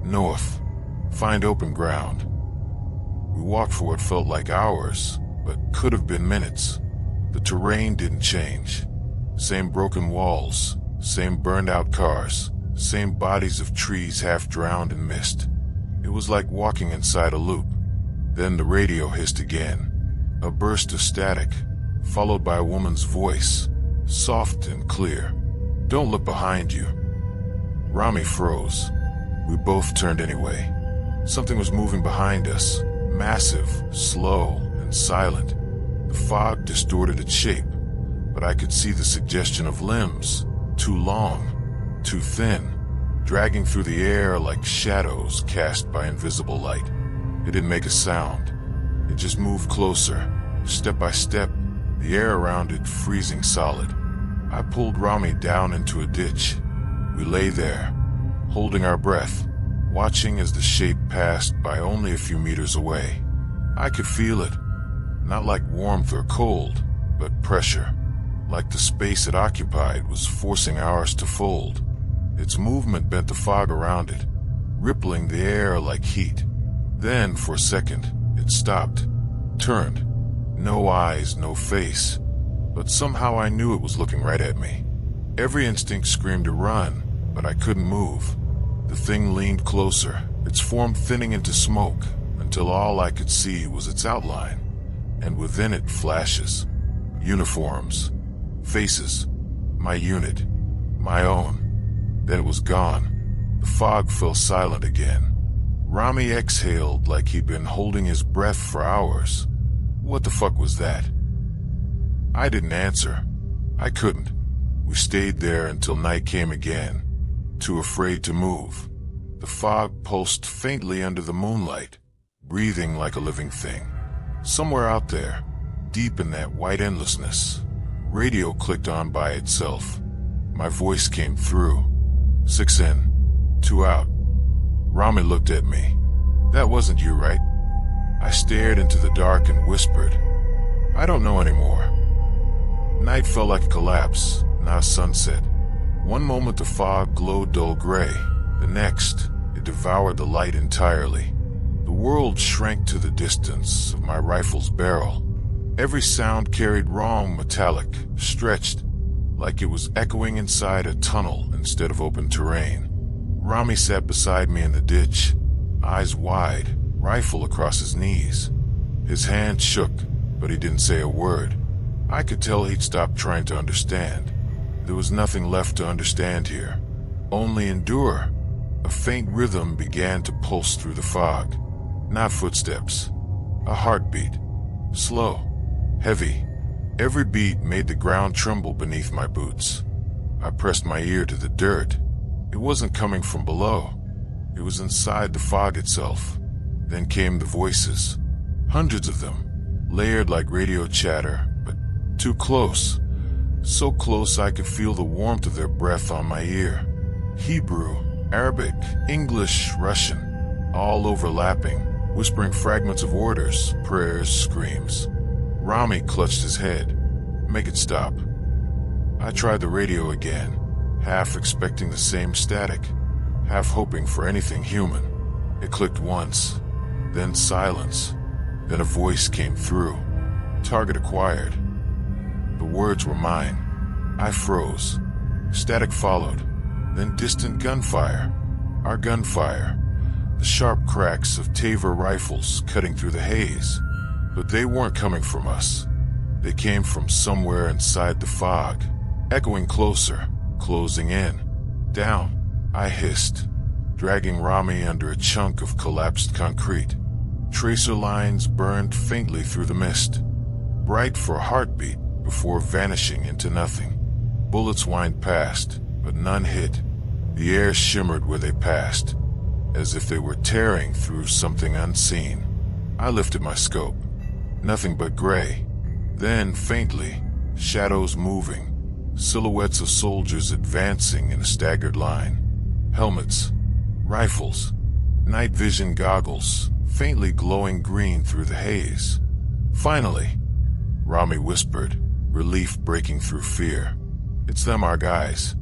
North. Find open ground. We walked for what felt like hours, but could have been minutes. The terrain didn't change. Same broken walls, same burned-out cars, same bodies of trees half drowned in mist. It was like walking inside a loop. Then the radio hissed again. A burst of static, followed by a woman's voice, soft and clear. Don't look behind you. Rami froze. We both turned anyway. Something was moving behind us, massive, slow, and silent. The fog distorted its shape, but I could see the suggestion of limbs, too long, too thin, dragging through the air like shadows cast by invisible light. It didn't make a sound. It just moved closer, step by step, the air around it freezing solid. I pulled Rami down into a ditch. We lay there, holding our breath, watching as the shape passed by only a few meters away. I could feel it, not like warmth or cold, but pressure, like the space it occupied was forcing ours to fold. Its movement bent the fog around it, rippling the air like heat. Then, for a second, it stopped, turned. No eyes, no face, but somehow I knew it was looking right at me. Every instinct screamed to run, but I couldn't move. The thing leaned closer, its form thinning into smoke, until all I could see was its outline, and within it flashes. Uniforms, faces, my unit, my own. Then it was gone. The fog fell silent again. Rami exhaled like he'd been holding his breath for hours. What the fuck was that? I didn't answer. I couldn't. We stayed there until night came again, too afraid to move. The fog pulsed faintly under the moonlight, breathing like a living thing. Somewhere out there, deep in that white endlessness, radio clicked on by itself. My voice came through. 6 in, 2 out. Rami looked at me. That wasn't you, right? I stared into the dark and whispered, I don't know anymore. Night felt like a collapse, not a sunset. One moment the fog glowed dull gray. The next, it devoured the light entirely. The world shrank to the distance of my rifle's barrel. Every sound carried wrong metallic, stretched, like it was echoing inside a tunnel instead of open terrain. Rami sat beside me in the ditch, eyes wide, rifle across his knees. His hand shook, but he didn't say a word. I could tell he'd stopped trying to understand. There was nothing left to understand here, only endure. A faint rhythm began to pulse through the fog. Not footsteps, a heartbeat. Slow, heavy. Every beat made the ground tremble beneath my boots. I pressed my ear to the dirt. It wasn't coming from below. It was inside the fog itself. Then came the voices. Hundreds of them, layered like radio chatter, but too close. So close I could feel the warmth of their breath on my ear. Hebrew, Arabic, English, Russian, all overlapping, whispering fragments of orders, prayers, screams. Rami clutched his head. Make it stop. I tried the radio again, half expecting the same static, half hoping for anything human. It clicked once, then silence, then a voice came through. Target acquired. The words were mine. I froze. Static followed, then distant gunfire. Our gunfire. The sharp cracks of Taver rifles cutting through the haze. But they weren't coming from us. They came from somewhere inside the fog, echoing closer, closing in. Down, I hissed, dragging Rami under a chunk of collapsed concrete. Tracer lines burned faintly through the mist, bright for a heartbeat before vanishing into nothing. Bullets whined past, but none hit. The air shimmered where they passed, as if they were tearing through something unseen. I lifted my scope. Nothing but gray. Then, faintly, shadows moving, silhouettes of soldiers advancing in a staggered line. Helmets, rifles, night vision goggles, faintly glowing green through the haze. Finally, Rami whispered, relief breaking through fear. "It's them, our guys."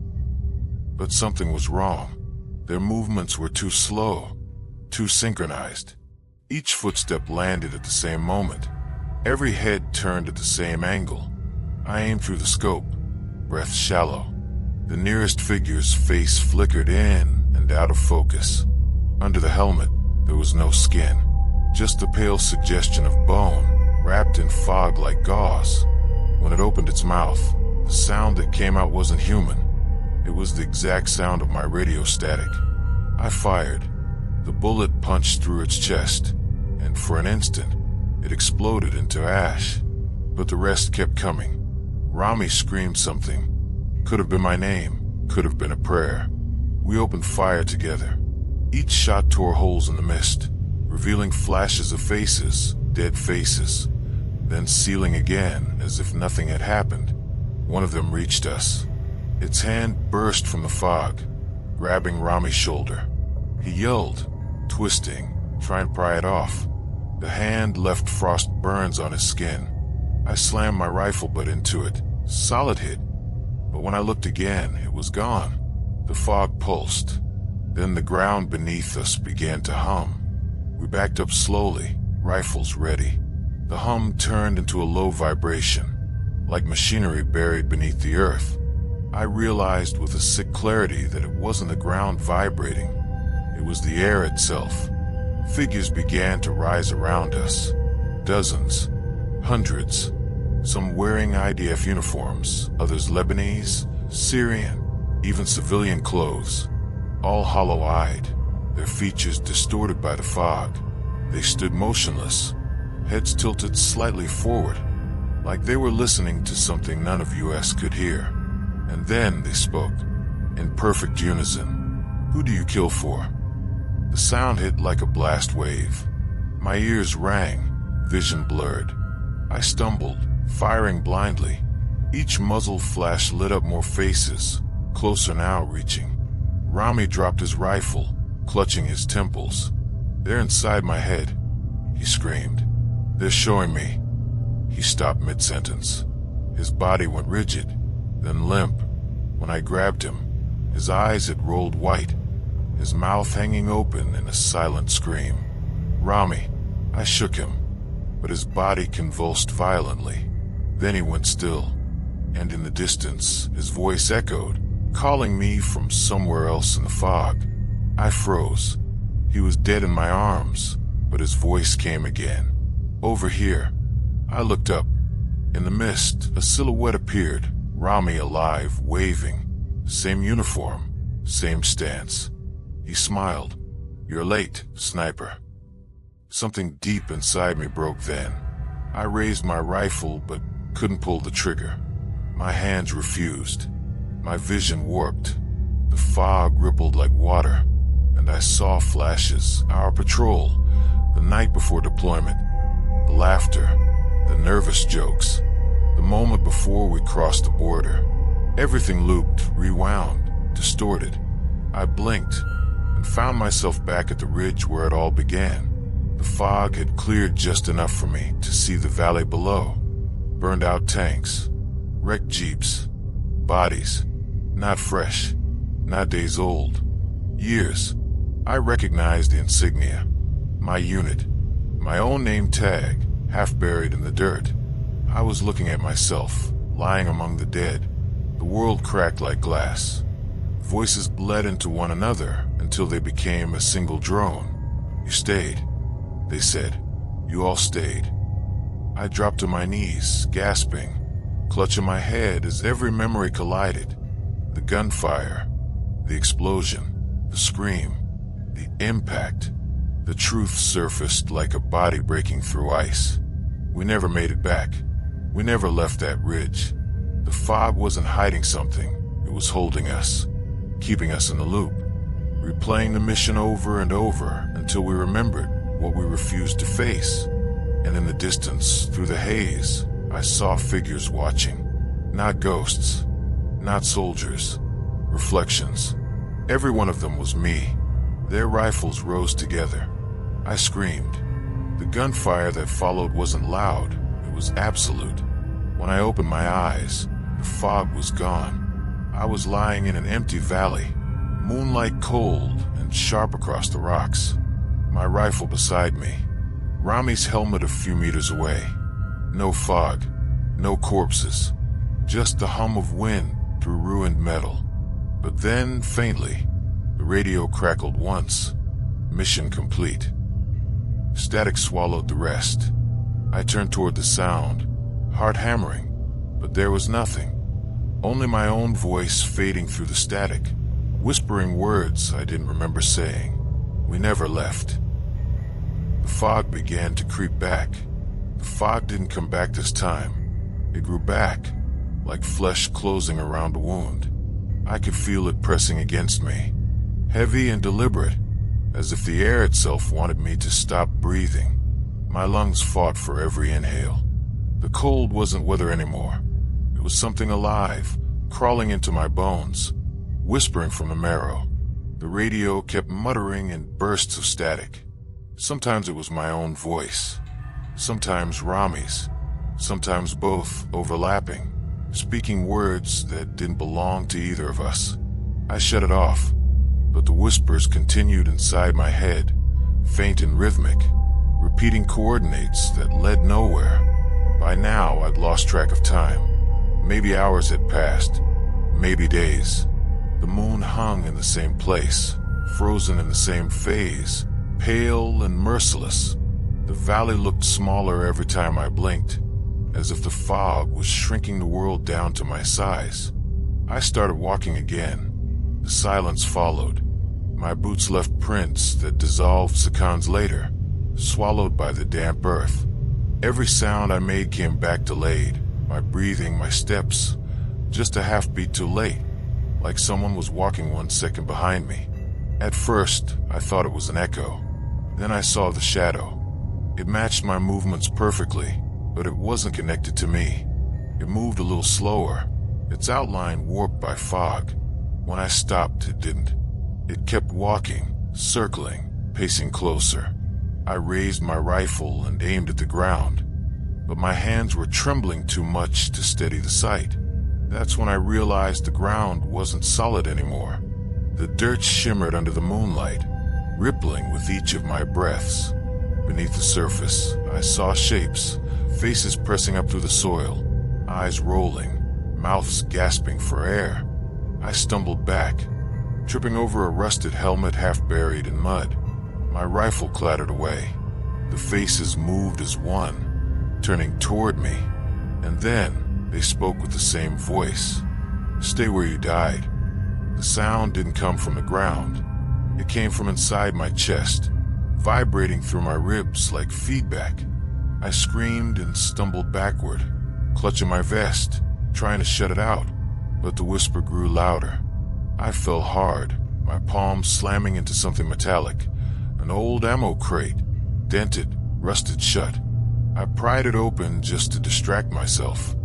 But something was wrong. Their movements were too slow, too synchronized. Each footstep landed at the same moment. Every head turned at the same angle. I aimed through the scope, breath shallow. The nearest figure's face flickered in and out of focus. Under the helmet, there was no skin, just a pale suggestion of bone, wrapped in fog like gauze. When it opened its mouth, the sound that came out wasn't human. It was the exact sound of my radio static. I fired. The bullet punched through its chest, and for an instant, it exploded into ash. But the rest kept coming. Rami screamed something. Could have been my name, could have been a prayer. We opened fire together. Each shot tore holes in the mist, revealing flashes of faces, dead faces, then sealing again as if nothing had happened. One of them reached us. Its hand burst from the fog, grabbing Rami's shoulder. He yelled, twisting, trying to pry it off. The hand left frost burns on his skin. I slammed my rifle butt into it. Solid hit. But when I looked again, it was gone. The fog pulsed. Then the ground beneath us began to hum. We backed up slowly, rifles ready. The hum turned into a low vibration, like machinery buried beneath the earth. I realized with a sick clarity that it wasn't the ground vibrating. It was the air itself. Figures began to rise around us. Dozens, hundreds, some wearing IDF uniforms, others Lebanese, Syrian, even civilian clothes, all hollow-eyed, their features distorted by the fog. They stood motionless, heads tilted slightly forward, like they were listening to something none of us could hear. And then they spoke, in perfect unison. "Who do you kill for?" The sound hit like a blast wave. My ears rang, vision blurred. I stumbled, firing blindly. Each muzzle flash lit up more faces, closer now reaching. Rami dropped his rifle, clutching his temples. "They're inside my head," he screamed. "They're showing me." He stopped mid-sentence. His body went rigid, then limp. When I grabbed him, his eyes had rolled white, his mouth hanging open in a silent scream. "Rami." I shook him, but his body convulsed violently. Then he went still, and in the distance, his voice echoed, calling me from somewhere else in the fog. I froze. He was dead in my arms, but his voice came again. "Over here." I looked up. In the mist, a silhouette appeared, Rami alive, waving. Same uniform, same stance. He smiled. "You're late, sniper." Something deep inside me broke then. I raised my rifle, but couldn't pull the trigger. My hands refused. My vision warped. The fog rippled like water, and I saw flashes. Our patrol, the night before deployment. The laughter, the nervous jokes. The moment before we crossed the border. Everything looped, rewound, distorted. I blinked and found myself back at the ridge where it all began. The fog had cleared just enough for me to see the valley below. Burned out tanks, wrecked jeeps, bodies, not fresh, not days old, years. I recognized the insignia, my unit, my own name tag, half buried in the dirt. I was looking at myself, lying among the dead. The world cracked like glass. Voices bled into one another until they became a single drone. "You stayed," they said. "You all stayed." I dropped to my knees, gasping, clutching my head as every memory collided. The gunfire, the explosion, the scream, the impact. The truth surfaced like a body breaking through ice. We never made it back. We never left that ridge. The fog wasn't hiding something. It was holding us, keeping us in the loop, replaying the mission over and over until we remembered what we refused to face. And in the distance, through the haze, I saw figures watching. Not ghosts, not soldiers. Reflections. Every one of them was me. Their rifles rose together. I screamed. The gunfire that followed wasn't loud, it was absolute. When I opened my eyes, the fog was gone. I was lying in an empty valley, moonlight cold and sharp across the rocks. My rifle beside me, Rami's helmet a few meters away. No fog, no corpses, just the hum of wind through ruined metal. But then, faintly, the radio crackled once. Mission complete. Static swallowed the rest. I turned toward the sound, heart hammering, but there was nothing. Only my own voice fading through the static, whispering words I didn't remember saying. We never left. The fog began to creep back. The fog didn't come back this time. It grew back, like flesh closing around a wound. I could feel it pressing against me, heavy and deliberate, as if the air itself wanted me to stop breathing. My lungs fought for every inhale. The cold wasn't weather anymore. It was something alive, crawling into my bones, whispering from the marrow. The radio kept muttering in bursts of static. Sometimes it was my own voice, sometimes Rami's, sometimes both overlapping, speaking words that didn't belong to either of us. I shut it off, but the whispers continued inside my head, faint and rhythmic, repeating coordinates that led nowhere. By now, I'd lost track of time. Maybe hours had passed, maybe days. The moon hung in the same place, frozen in the same phase, pale and merciless. The valley looked smaller every time I blinked, as if the fog was shrinking the world down to my size. I started walking again. The silence followed. My boots left prints that dissolved seconds later, swallowed by the damp earth. Every sound I made came back delayed, my breathing, my steps, just a half beat too late, like someone was walking 1 second behind me. At first, I thought it was an echo. Then I saw the shadow. It matched my movements perfectly, but it wasn't connected to me. It moved a little slower, its outline warped by fog. When I stopped, it didn't. It kept walking, circling, pacing closer. I raised my rifle and aimed at the ground, but my hands were trembling too much to steady the sight. That's when I realized the ground wasn't solid anymore. The dirt shimmered under the moonlight, rippling with each of my breaths. Beneath the surface, I saw shapes, faces pressing up through the soil, eyes rolling, mouths gasping for air. I stumbled back, tripping over a rusted helmet half buried in mud. My rifle clattered away. The faces moved as one, turning toward me, and then they spoke with the same voice. "Stay where you died." The sound didn't come from the ground. It came from inside my chest, vibrating through my ribs like feedback. I screamed and stumbled backward, clutching my vest, trying to shut it out, but the whisper grew louder. I fell hard, my palms slamming into something metallic, an old ammo crate, dented, rusted shut. I pried it open just to distract myself,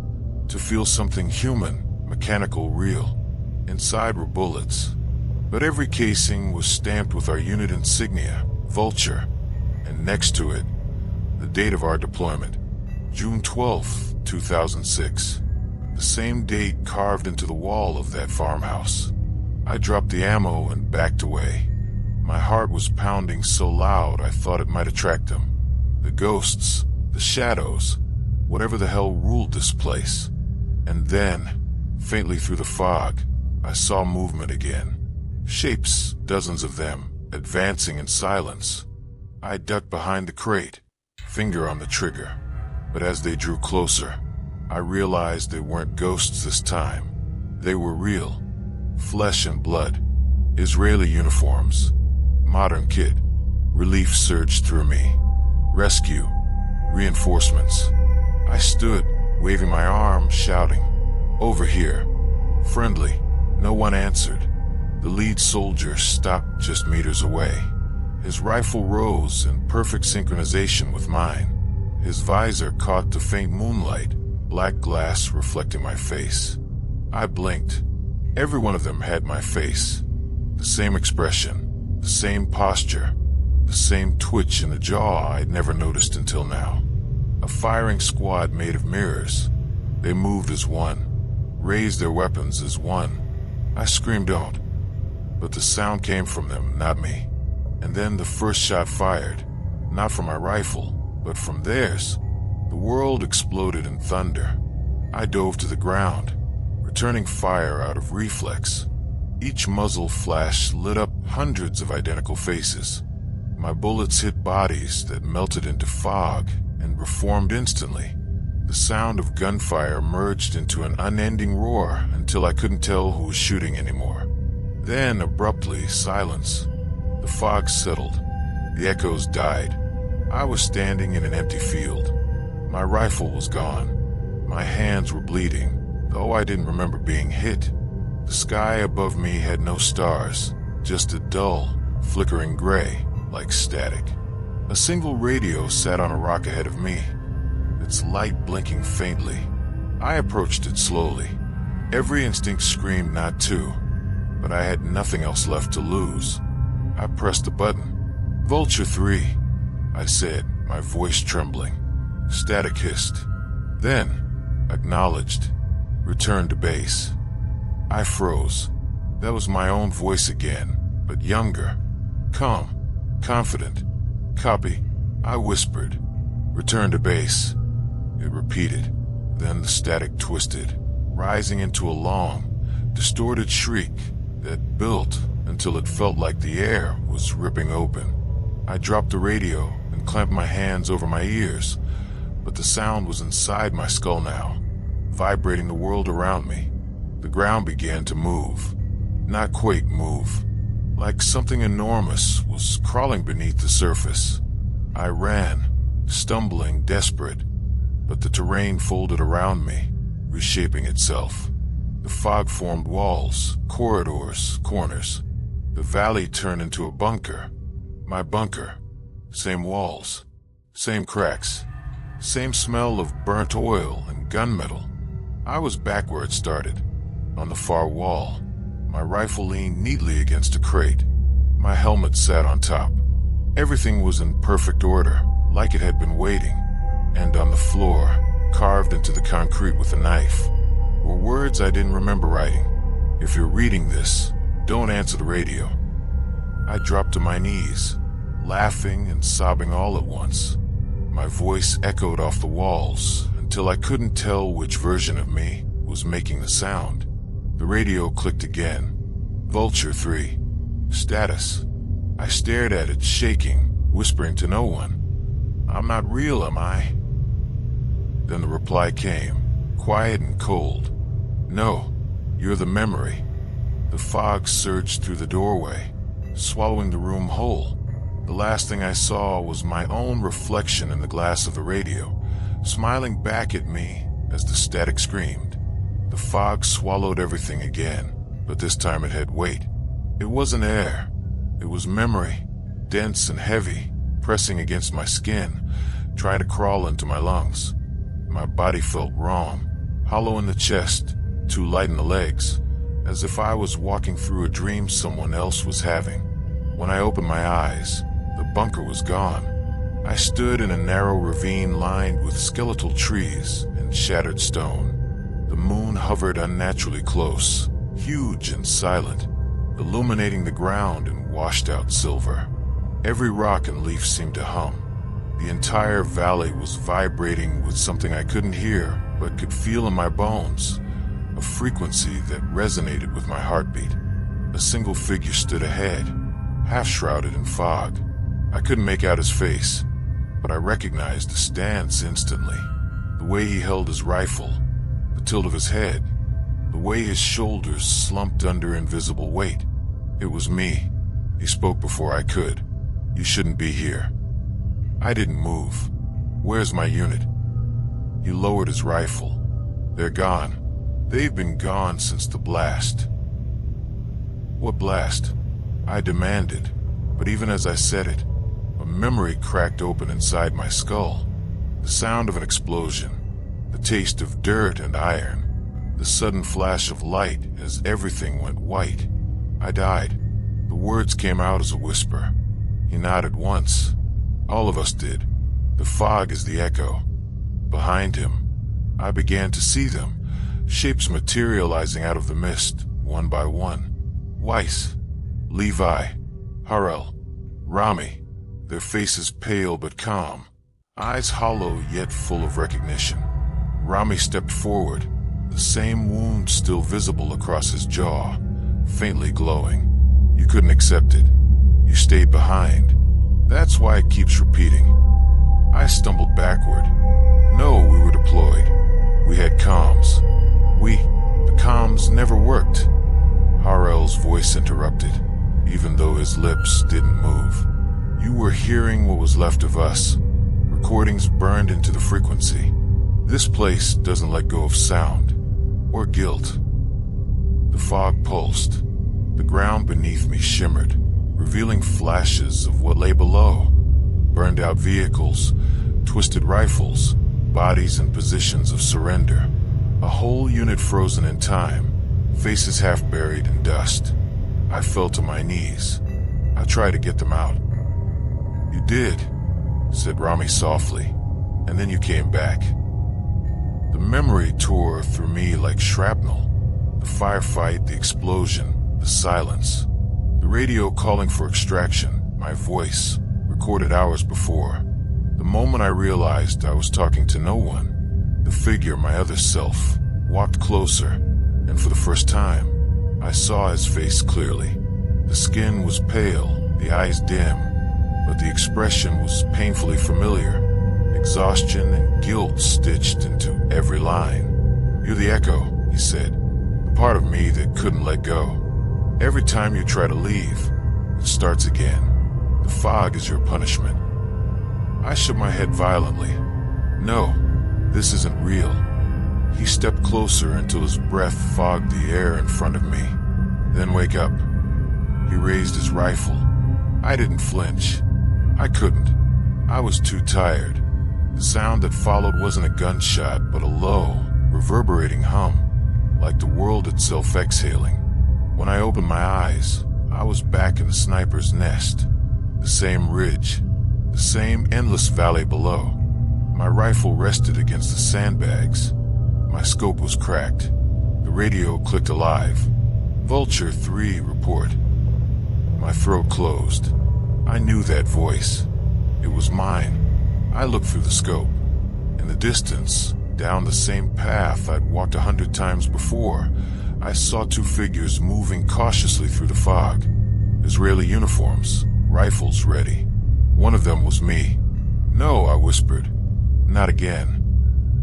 to feel something human, mechanical, real. Inside were bullets, but every casing was stamped with our unit insignia, Vulture, and next to it, the date of our deployment, June 12th, 2006. The same date carved into the wall of that farmhouse. I dropped the ammo and backed away. My heart was pounding so loud I thought it might attract them. The ghosts, the shadows, whatever the hell ruled this place. And then, faintly through the fog, I saw movement again. Shapes, dozens of them, advancing in silence. I ducked behind the crate, finger on the trigger. But as they drew closer, I realized they weren't ghosts this time. They were real. Flesh and blood. Israeli uniforms. Modern kit. Relief surged through me. Rescue. Reinforcements. I stood, waving my arm, shouting, "Over here." Friendly. No one answered. The lead soldier stopped just meters away. His rifle rose in perfect synchronization with mine. His visor caught the faint moonlight, black glass reflecting my face. I blinked. Every one of them had my face. The same expression, the same posture, the same twitch in the jaw I'd never noticed until now. A firing squad made of mirrors. They moved as one, raised their weapons as one. I screamed out, but the sound came from them, not me. And then the first shot fired, not from my rifle, but from theirs. The world exploded in thunder. I dove to the ground, returning fire out of reflex. Each muzzle flash lit up hundreds of identical faces. My bullets hit bodies that melted into fog and reformed instantly. The sound of gunfire merged into an unending roar until I couldn't tell who was shooting anymore. Then, abruptly, silence. The fog settled. The echoes died. I was standing in an empty field. My rifle was gone. My hands were bleeding, though I didn't remember being hit. The sky above me had no stars, just a dull, flickering gray, like static. A single radio sat on a rock ahead of me, its light blinking faintly. I approached it slowly. Every instinct screamed not to, but I had nothing else left to lose. I pressed the button. "Vulture 3, I said, my voice trembling. Static hissed. Then, acknowledged. Returned to base. I froze. That was my own voice again, but younger. Calm, confident. "Copy," I whispered. "Return to base." It repeated. Then the static twisted, rising into a long, distorted shriek that built until it felt like the air was ripping open. I dropped the radio and clamped my hands over my ears, but the sound was inside my skull now, vibrating the world around me. The ground began to move. Not quake move. Like something enormous was crawling beneath the surface. I ran, stumbling, desperate, but the terrain folded around me, reshaping itself. The fog formed walls, corridors, corners. The valley turned into a bunker. My bunker. Same walls, same cracks, same smell of burnt oil and gunmetal. I was back where it started, on the far wall. My rifle leaned neatly against a crate. My helmet sat on top. Everything was in perfect order, like it had been waiting. And on the floor, carved into the concrete with a knife, were words I didn't remember writing. "If you're reading this, don't answer the radio." I dropped to my knees, laughing and sobbing all at once. My voice echoed off the walls until I couldn't tell which version of me was making the sound. The radio clicked again. "Vulture 3. Status." I stared at it, shaking, whispering to no one. "I'm not real, am I?" Then the reply came, quiet and cold. "No, you're the memory." The fog surged through the doorway, swallowing the room whole. The last thing I saw was my own reflection in the glass of the radio, smiling back at me as the static screamed. The fog swallowed everything again, but this time it had weight. It wasn't air. It was memory, dense and heavy, pressing against my skin, trying to crawl into my lungs. My body felt wrong, hollow in the chest, too light in the legs, as if I was walking through a dream someone else was having. When I opened my eyes, the bunker was gone. I stood in a narrow ravine lined with skeletal trees and shattered stone. The moon hovered unnaturally close, huge and silent, illuminating the ground in washed-out silver. Every rock and leaf seemed to hum. The entire valley was vibrating with something I couldn't hear, but could feel in my bones, a frequency that resonated with my heartbeat. A single figure stood ahead, half-shrouded in fog. I couldn't make out his face, but I recognized the stance instantly. The way he held his rifle, the tilt of his head, the way his shoulders slumped under invisible weight. It was me. He spoke before I could. "You shouldn't be here." I didn't move. "Where's my unit?" He lowered his rifle. "They're gone. They've been gone since the blast." "What blast?" I demanded, but even as I said it, a memory cracked open inside my skull. The sound of an explosion, a taste of dirt and iron, the sudden flash of light as everything went white. I died. The words came out as a whisper. He nodded once. All of us did. The fog is the echo. Behind him, I began to see them, shapes materializing out of the mist, one by one. Weiss, Levi, Harel, Rami, their faces pale but calm, eyes hollow yet full of recognition. Rami stepped forward, the same wound still visible across his jaw, faintly glowing. You couldn't accept it. You stayed behind. That's why it keeps repeating. I stumbled backward. No, we were deployed. We had comms. The comms never worked. Harel's voice interrupted, even though his lips didn't move. You were hearing what was left of us. Recordings burned into the frequency. This place doesn't let go of sound or guilt. The fog pulsed. The ground beneath me shimmered, revealing flashes of what lay below. Burned out vehicles, twisted rifles, bodies in positions of surrender. A whole unit frozen in time, faces half buried in dust. I fell to my knees. I tried to get them out. You did, said Rami softly, and then you came back. The memory tore through me like shrapnel. The firefight, the explosion, the silence. The radio calling for extraction, my voice, recorded hours before. The moment I realized I was talking to no one, the figure, my other self, walked closer, and for the first time, I saw his face clearly. The skin was pale, the eyes dim, but the expression was painfully familiar. Exhaustion and guilt stitched into every line. You're the echo, he said, the part of me that couldn't let go. Every time you try to leave, it starts again. The fog is your punishment. I shook my head violently. No, this isn't real. He stepped closer until his breath fogged the air in front of me. Then wake up. He raised his rifle. I didn't flinch. I couldn't. I was too tired. The sound that followed wasn't a gunshot, but a low, reverberating hum, like the world itself exhaling. When I opened my eyes, I was back in the sniper's nest. The same ridge, the same endless valley below. My rifle rested against the sandbags. My scope was cracked. The radio clicked alive. Vulture 3 report. My throat closed. I knew that voice. It was mine. I looked through the scope. In the distance, down the same path I'd walked 100 times before, I saw two figures moving cautiously through the fog. Israeli uniforms, rifles ready. One of them was me. No, I whispered. Not again.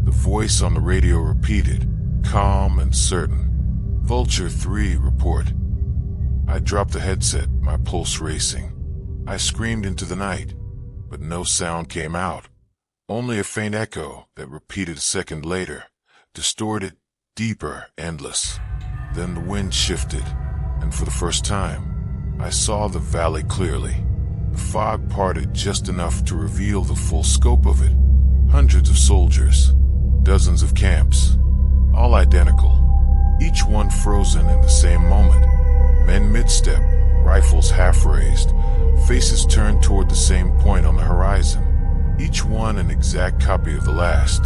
The voice on the radio repeated, calm and certain. Vulture 3 report. I dropped the headset, my pulse racing. I screamed into the night, but no sound came out. Only a faint echo that repeated a second later, distorted, deeper, endless. Then the wind shifted, and for the first time, I saw the valley clearly. The fog parted just enough to reveal the full scope of it. Hundreds of soldiers, dozens of camps, all identical, each one frozen in the same moment. Men mid-step, rifles half-raised, faces turned toward the same point on the horizon, each one an exact copy of the last.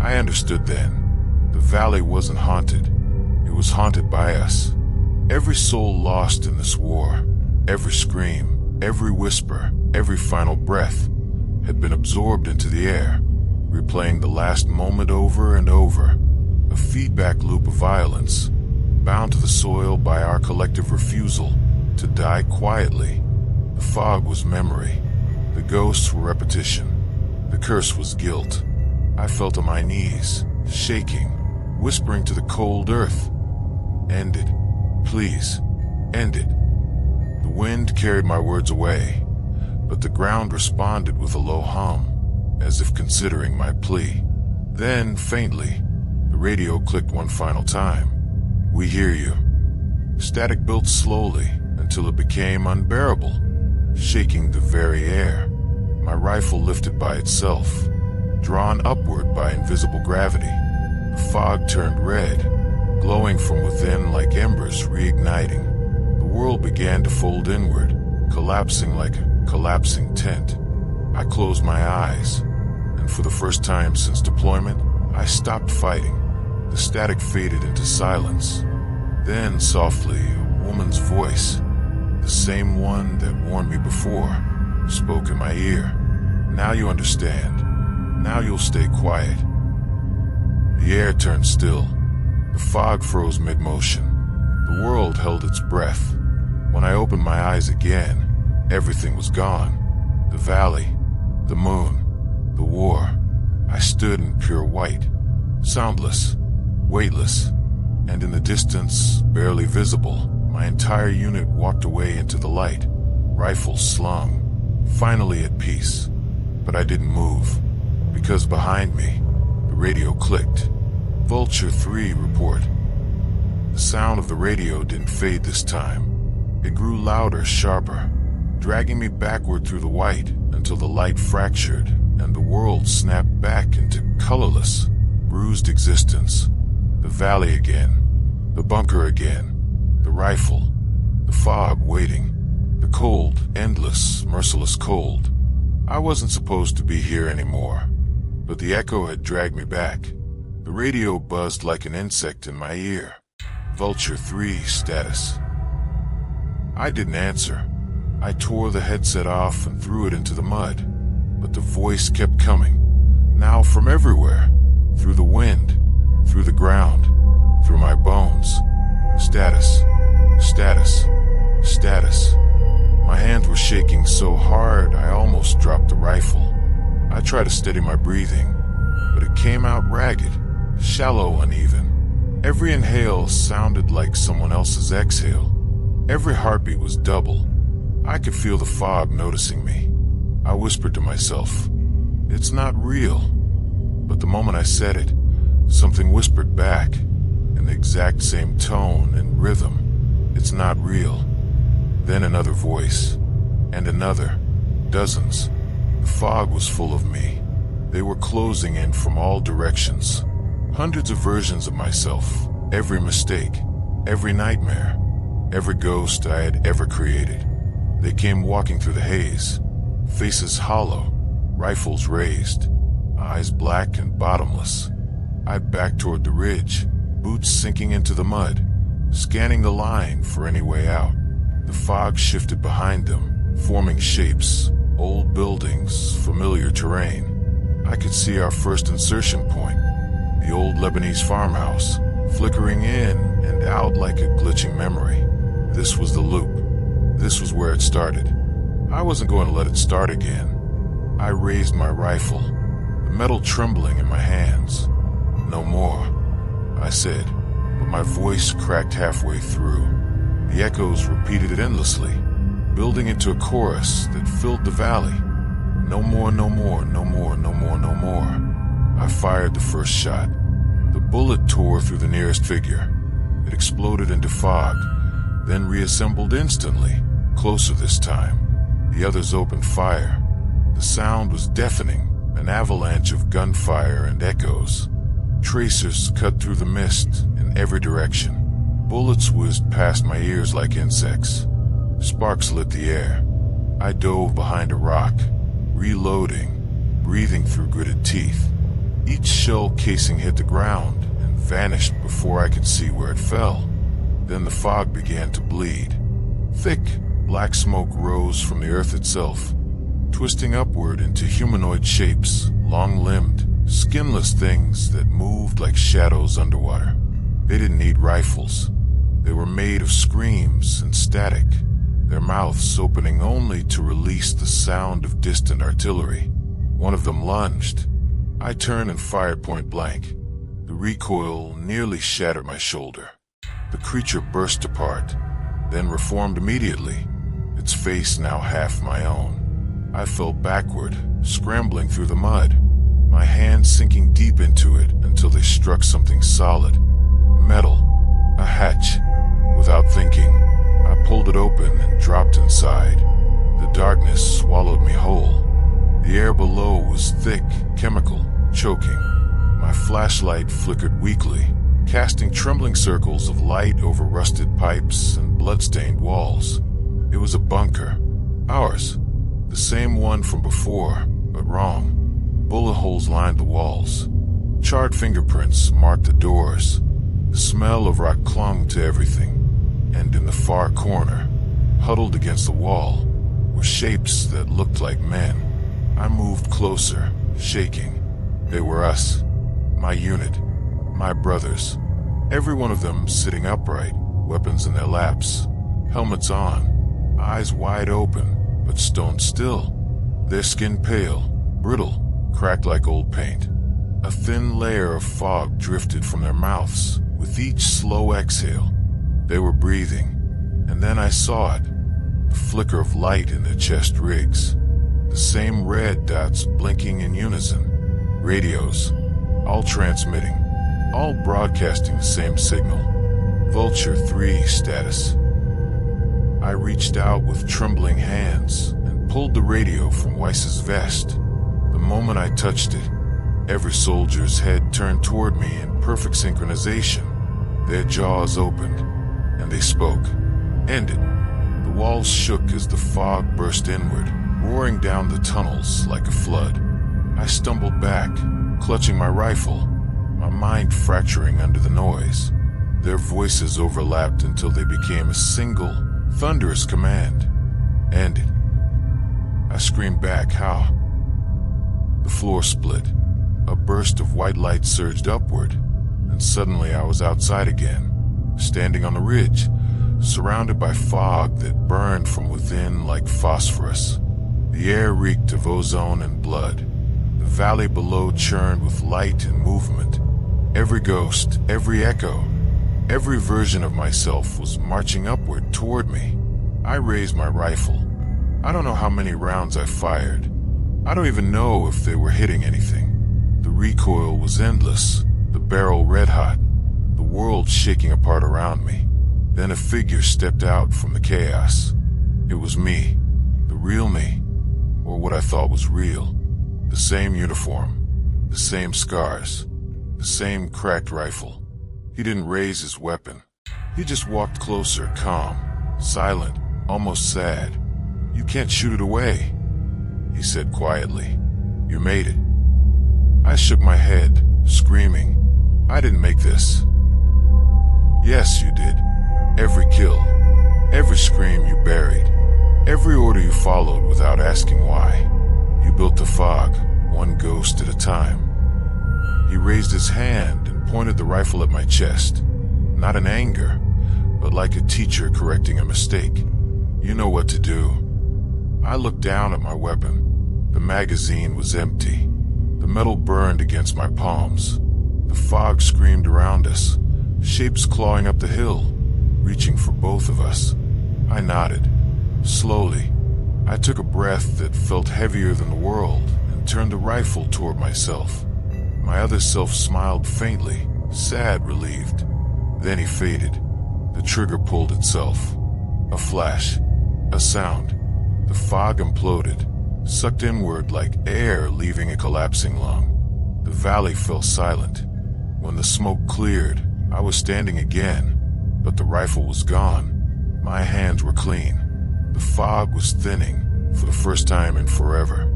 I understood then. The valley wasn't haunted. It was haunted by us. Every soul lost in this war, every scream, every whisper, every final breath had been absorbed into the air, replaying the last moment over and over, a feedback loop of violence, bound to the soil by our collective refusal to die quietly. The fog was memory. The ghosts were repetition. The curse was guilt. I fell to my knees, shaking, whispering to the cold earth, "End it. Please, end it." The wind carried my words away, but the ground responded with a low hum, as if considering my plea. Then, faintly, the radio clicked one final time. "We hear you." Static built slowly until it became unbearable, shaking the very air. My rifle lifted by itself. drawn upward by invisible gravity. The fog turned red, glowing from within like embers reigniting. The world began to fold inward, collapsing like a collapsing tent. I closed my eyes, and for the first time since deployment, I stopped fighting. The static faded into silence. Then, softly, a woman's voice, the same one that warned me before, spoke in my ear. "Now you understand. Now you'll stay quiet." The air turned still. The fog froze mid-motion. The world held its breath. When I opened my eyes again, everything was gone. The valley, the moon, the war. I stood in pure white, soundless, weightless, and in the distance, barely visible, my entire unit walked away into the light, rifles slung, finally at peace. But I didn't move, because behind me, the radio clicked. Vulture 3 report. The sound of the radio didn't fade this time. It grew louder, sharper, dragging me backward through the white until the light fractured and the world snapped back into colorless, bruised existence. The valley again, the bunker again, the rifle, the fog waiting, the cold, endless, merciless cold. I wasn't supposed to be here anymore, but the echo had dragged me back. The radio buzzed like an insect in my ear. Vulture 3 status. I didn't answer. I tore the headset off and threw it into the mud, but the voice kept coming, now from everywhere, through the wind, through the ground, through my bones. Status, status, status. My hands were shaking so hard I almost dropped the rifle. I tried to steady my breathing, but it came out ragged, shallow, uneven. Every inhale sounded like someone else's exhale. Every heartbeat was double. I could feel the fog noticing me. I whispered to myself, "It's not real." But the moment I said it, something whispered back, in the exact same tone and rhythm, "It's not real." Then another voice, and another, dozens. The fog was full of me. They were closing in from all directions. Hundreds of versions of myself, every mistake, every nightmare, every ghost I had ever created. They came walking through the haze, faces hollow, rifles raised, eyes black and bottomless. I backed toward the ridge, boots sinking into the mud, scanning the line for any way out. The fog shifted behind them, forming shapes, old buildings, familiar terrain. I could see our first insertion point, the old Lebanese farmhouse, flickering in and out like a glitching memory. This was the loop. This was where it started. I wasn't going to let it start again. I raised my rifle, the metal trembling in my hands. "No more," I said, but my voice cracked halfway through. The echoes repeated it endlessly, building into a chorus that filled the valley. "No more, no more, no more, no more, no more." I fired the first shot. The bullet tore through the nearest figure. It exploded into fog, then reassembled instantly, closer this time. The others opened fire. The sound was deafening, an avalanche of gunfire and echoes. Tracers cut through the mist in every direction. Bullets whizzed past my ears like insects. Sparks lit the air. I dove behind a rock, reloading, breathing through gritted teeth. Each shell casing hit the ground and vanished before I could see where it fell. Then the fog began to bleed. Thick, black smoke rose from the earth itself, twisting upward into humanoid shapes, long-limbed, skinless things that moved like shadows underwater. They didn't need rifles. They were made of screams and static, their mouths opening only to release the sound of distant artillery. One of them lunged. I turned and fired point blank. The recoil nearly shattered my shoulder. The creature burst apart, then reformed immediately, its face now half my own. I fell backward, scrambling through the mud, my hands sinking deep into it until they struck something solid. Metal, a hatch. Without thinking, I pulled it open and dropped inside. The darkness swallowed me whole. The air below was thick, chemical, choking. My flashlight flickered weakly, casting trembling circles of light over rusted pipes and blood-stained walls. It was a bunker. Ours. The same one from before, but wrong. Bullet holes lined the walls. Charred fingerprints marked the doors. The smell of rot clung to everything. And in the far corner, huddled against the wall, were shapes that looked like men. I moved closer, shaking. They were us. My unit. My brothers. Every one of them sitting upright, weapons in their laps. Helmets on. Eyes wide open, but stone still. Their skin pale, brittle, cracked like old paint. A thin layer of fog drifted from their mouths with each slow exhale. They were breathing, and then I saw it. The flicker of light in their chest rigs. The same red dots blinking in unison. Radios, all transmitting, all broadcasting the same signal. Vulture 3 status. I reached out with trembling hands and pulled the radio from Weiss's vest. The moment I touched it, every soldier's head turned toward me in perfect synchronization. Their jaws opened, and they spoke. Ended. The walls shook as the fog burst inward, roaring down the tunnels like a flood. I stumbled back, clutching my rifle, my mind fracturing under the noise. Their voices overlapped until they became a single, thunderous command. Ended. I screamed back, how? The floor split. A burst of white light surged upward, and suddenly I was outside again, standing on the ridge, surrounded by fog that burned from within like phosphorus. The air reeked of ozone and blood. The valley below churned with light and movement. Every ghost, every echo, every version of myself was marching upward toward me. I raised my rifle. I don't know how many rounds I fired. I don't even know if they were hitting anything. The recoil was endless, the barrel red-hot, the world shaking apart around me. Then a figure stepped out from the chaos. It was me, the real me, or what I thought was real. The same uniform, the same scars, the same cracked rifle. He didn't raise his weapon. He just walked closer, calm, silent, almost sad. "You can't shoot it away," he said quietly. "You made it." I shook my head, screaming, "I didn't make this." "Yes, you did. Every kill, every scream you buried, every order you followed without asking why. You built the fog, one ghost at a time." He raised his hand and pointed the rifle at my chest, not in anger, but like a teacher correcting a mistake. "You know what to do." I looked down at my weapon. The magazine was empty. The metal burned against my palms. The fog screamed around us, shapes clawing up the hill, reaching for both of us. I nodded. Slowly, I took a breath that felt heavier than the world and turned the rifle toward myself. My other self smiled faintly, sad, relieved. Then he faded. The trigger pulled itself. A flash. A sound. The fog imploded, sucked inward like air leaving a collapsing lung. The valley fell silent. When the smoke cleared, I was standing again, but the rifle was gone. My hands were clean. The fog was thinning, for the first time in forever.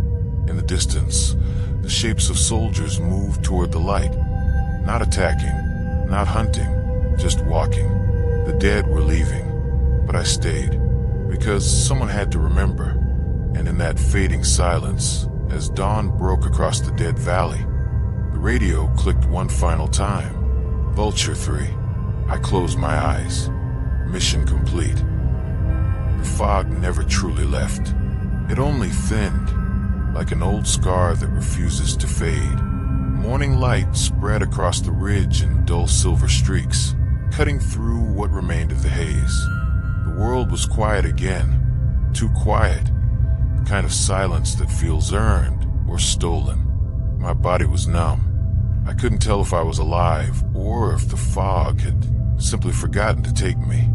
In the distance, the shapes of soldiers moved toward the light. Not attacking, not hunting, just walking. The dead were leaving, but I stayed, because someone had to remember. And in that fading silence, as dawn broke across the dead valley, the radio clicked one final time. Vulture 3. I closed my eyes. Mission complete. The fog never truly left. It only thinned, like an old scar that refuses to fade. Morning light spread across the ridge in dull silver streaks, cutting through what remained of the haze. The world was quiet again. Too quiet. The kind of silence that feels earned or stolen. My body was numb. I couldn't tell if I was alive or if the fog had simply forgotten to take me.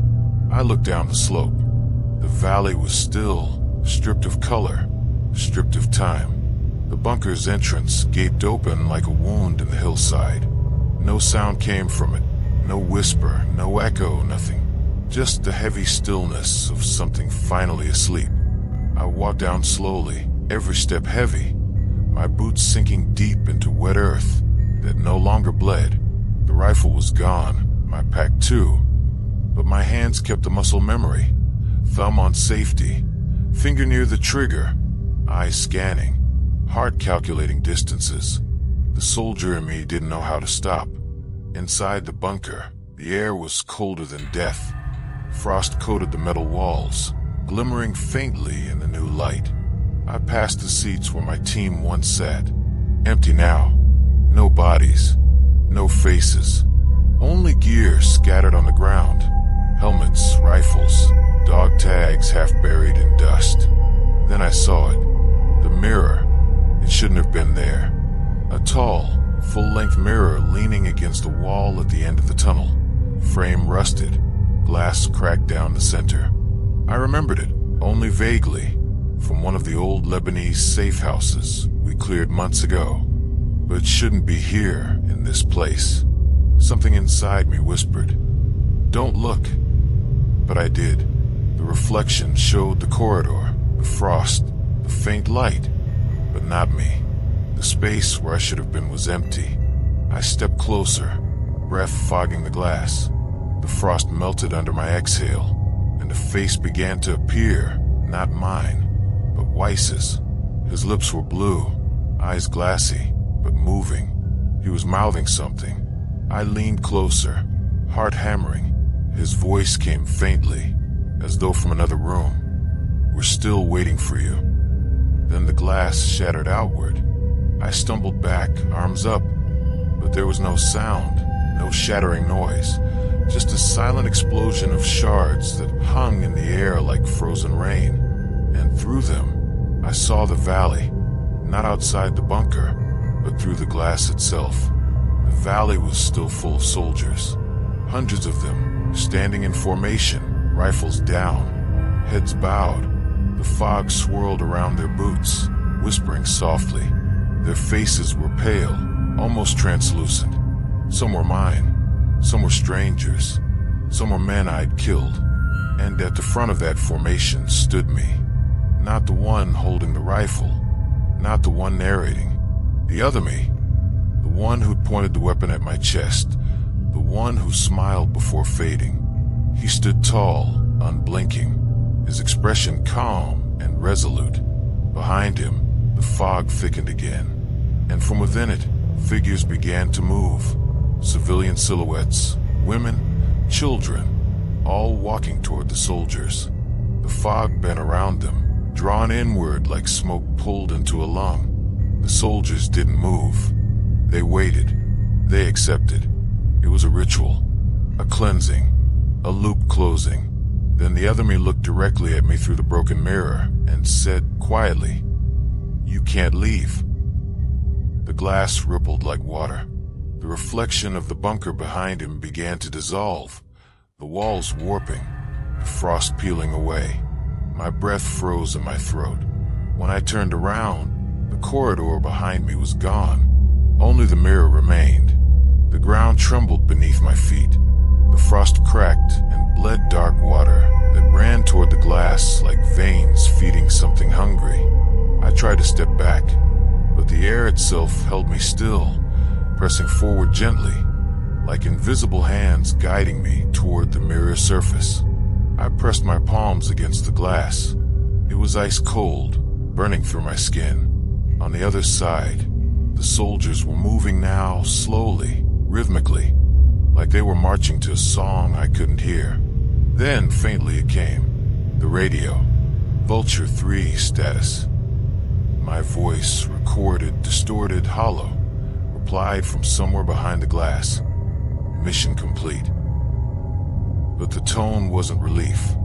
I looked down the slope. The valley was still, stripped of color, stripped of time. The bunker's entrance gaped open like a wound in the hillside. No sound came from it, no whisper, no echo, nothing. Just the heavy stillness of something finally asleep. I walked down slowly, every step heavy, my boots sinking deep into wet earth that no longer bled. The rifle was gone, my pack too, but my hands kept a muscle memory. Thumb on safety, finger near the trigger, eyes scanning, heart calculating distances. The soldier in me didn't know how to stop. Inside the bunker, the air was colder than death. Frost coated the metal walls, glimmering faintly in the new light. I passed the seats where my team once sat. Empty now. No bodies. No faces. Only gear scattered on the ground. Helmets, rifles, dog tags half buried in dust. Then I saw it. The mirror. It shouldn't have been there. A tall, full-length mirror leaning against the wall at the end of the tunnel. Frame rusted. Glass cracked down the center. I remembered it, only vaguely, from one of the old Lebanese safe houses we cleared months ago. But it shouldn't be here, in this place. Something inside me whispered, "Don't look." But I did. The reflection showed the corridor, the frost, the faint light, but not me. The space where I should have been was empty. I stepped closer, breath fogging the glass. The frost melted under my exhale, and a face began to appear, not mine, but Weiss's. His lips were blue, eyes glassy, but moving. He was mouthing something. I leaned closer, heart hammering. His voice came faintly, as though from another room. "We're still waiting for you." Then the glass shattered outward. I stumbled back, arms up, but there was no sound, no shattering noise. Just a silent explosion of shards that hung in the air like frozen rain. And through them, I saw the valley, not outside the bunker, but through the glass itself. The valley was still full of soldiers, hundreds of them, standing in formation, rifles down, heads bowed. The fog swirled around their boots, whispering softly. Their faces were pale, almost translucent. Some were mine. Some were strangers. Some were men I'd killed. And at the front of that formation stood me. Not the one holding the rifle. Not the one narrating. The other me. The one who'd pointed the weapon at my chest. The one who smiled before fading. He stood tall, unblinking. His expression calm and resolute. Behind him, the fog thickened again. And from within it, figures began to move. Civilian silhouettes, women, children, all walking toward the soldiers. The fog bent around them, drawn inward like smoke pulled into a lung. The soldiers didn't move. They waited. They accepted. It was a ritual, a cleansing, a loop closing. Then the other me looked directly at me through the broken mirror and said quietly, "You can't leave." The glass rippled like water. The reflection of the bunker behind him began to dissolve, the walls warping, the frost peeling away. My breath froze in my throat. When I turned around, the corridor behind me was gone. Only the mirror remained. The ground trembled beneath my feet. The frost cracked and bled dark water that ran toward the glass like veins feeding something hungry. I tried to step back, but the air itself held me still, pressing forward gently, like invisible hands guiding me toward the mirror surface. I pressed my palms against the glass. It was ice cold, burning through my skin. On the other side, the soldiers were moving now, slowly, rhythmically, like they were marching to a song I couldn't hear. Then, faintly it came. The radio. Vulture 3 status. My voice, recorded, distorted, hollow, replied from somewhere behind the glass. Mission complete. But the tone wasn't relief.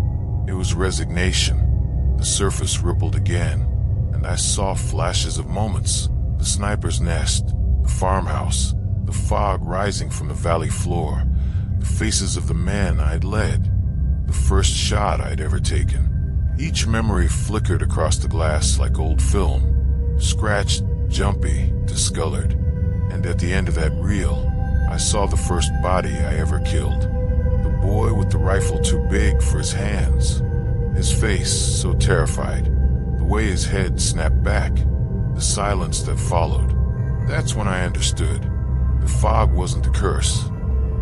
It was resignation. The surface rippled again, and I saw flashes of moments. The sniper's nest, the farmhouse, the fog rising from the valley floor, the faces of the men I'd led, the first shot I'd ever taken. Each memory flickered across the glass like old film, scratched, jumpy, discolored. And at the end of that reel, I saw the first body I ever killed. The boy with the rifle too big for his hands. His face so terrified. The way his head snapped back. The silence that followed. That's when I understood. The fog wasn't the curse.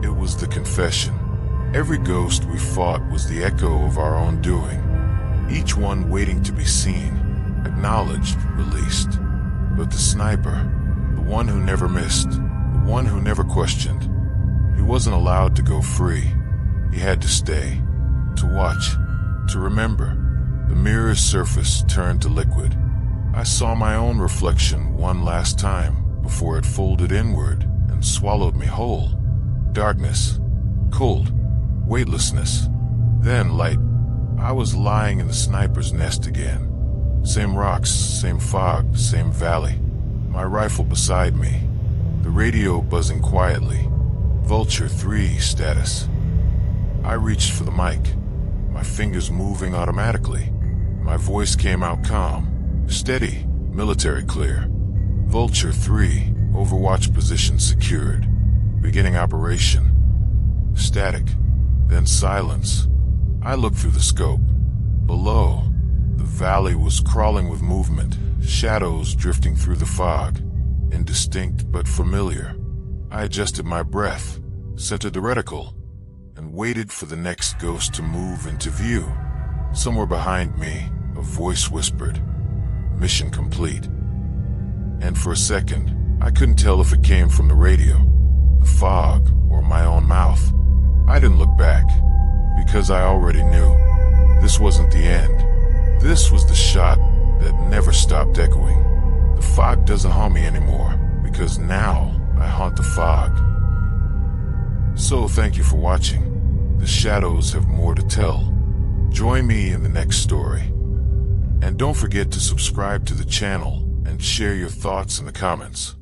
It was the confession. Every ghost we fought was the echo of our own doing. Each one waiting to be seen, acknowledged, released. But the sniper, the one who never missed, the one who never questioned, he wasn't allowed to go free. He had to stay, to watch, to remember. The mirror's surface turned to liquid. I saw my own reflection one last time before it folded inward and swallowed me whole. Darkness, cold, weightlessness, then light. I was lying in the sniper's nest again. Same rocks, same fog, same valley. My rifle beside me. The radio buzzing quietly. Vulture 3 status. I reached for the mic, my fingers moving automatically. My voice came out calm, steady, military clear. Vulture 3, overwatch position secured. Beginning operation. Static, then silence. I looked through the scope. Below, the valley was crawling with movement, shadows drifting through the fog. Indistinct but familiar. I adjusted my breath, centered the reticle, and waited for the next ghost to move into view. Somewhere behind me, a voice whispered, "Mission complete." And for a second, I couldn't tell if it came from the radio, the fog, or my own mouth. I didn't look back, because I already knew. This wasn't the end. This was the shot that never stopped echoing. The fog doesn't haunt me anymore, because now I haunt the fog. So thank you for watching. The shadows have more to tell. Join me in the next story. And don't forget to subscribe to the channel and share your thoughts in the comments.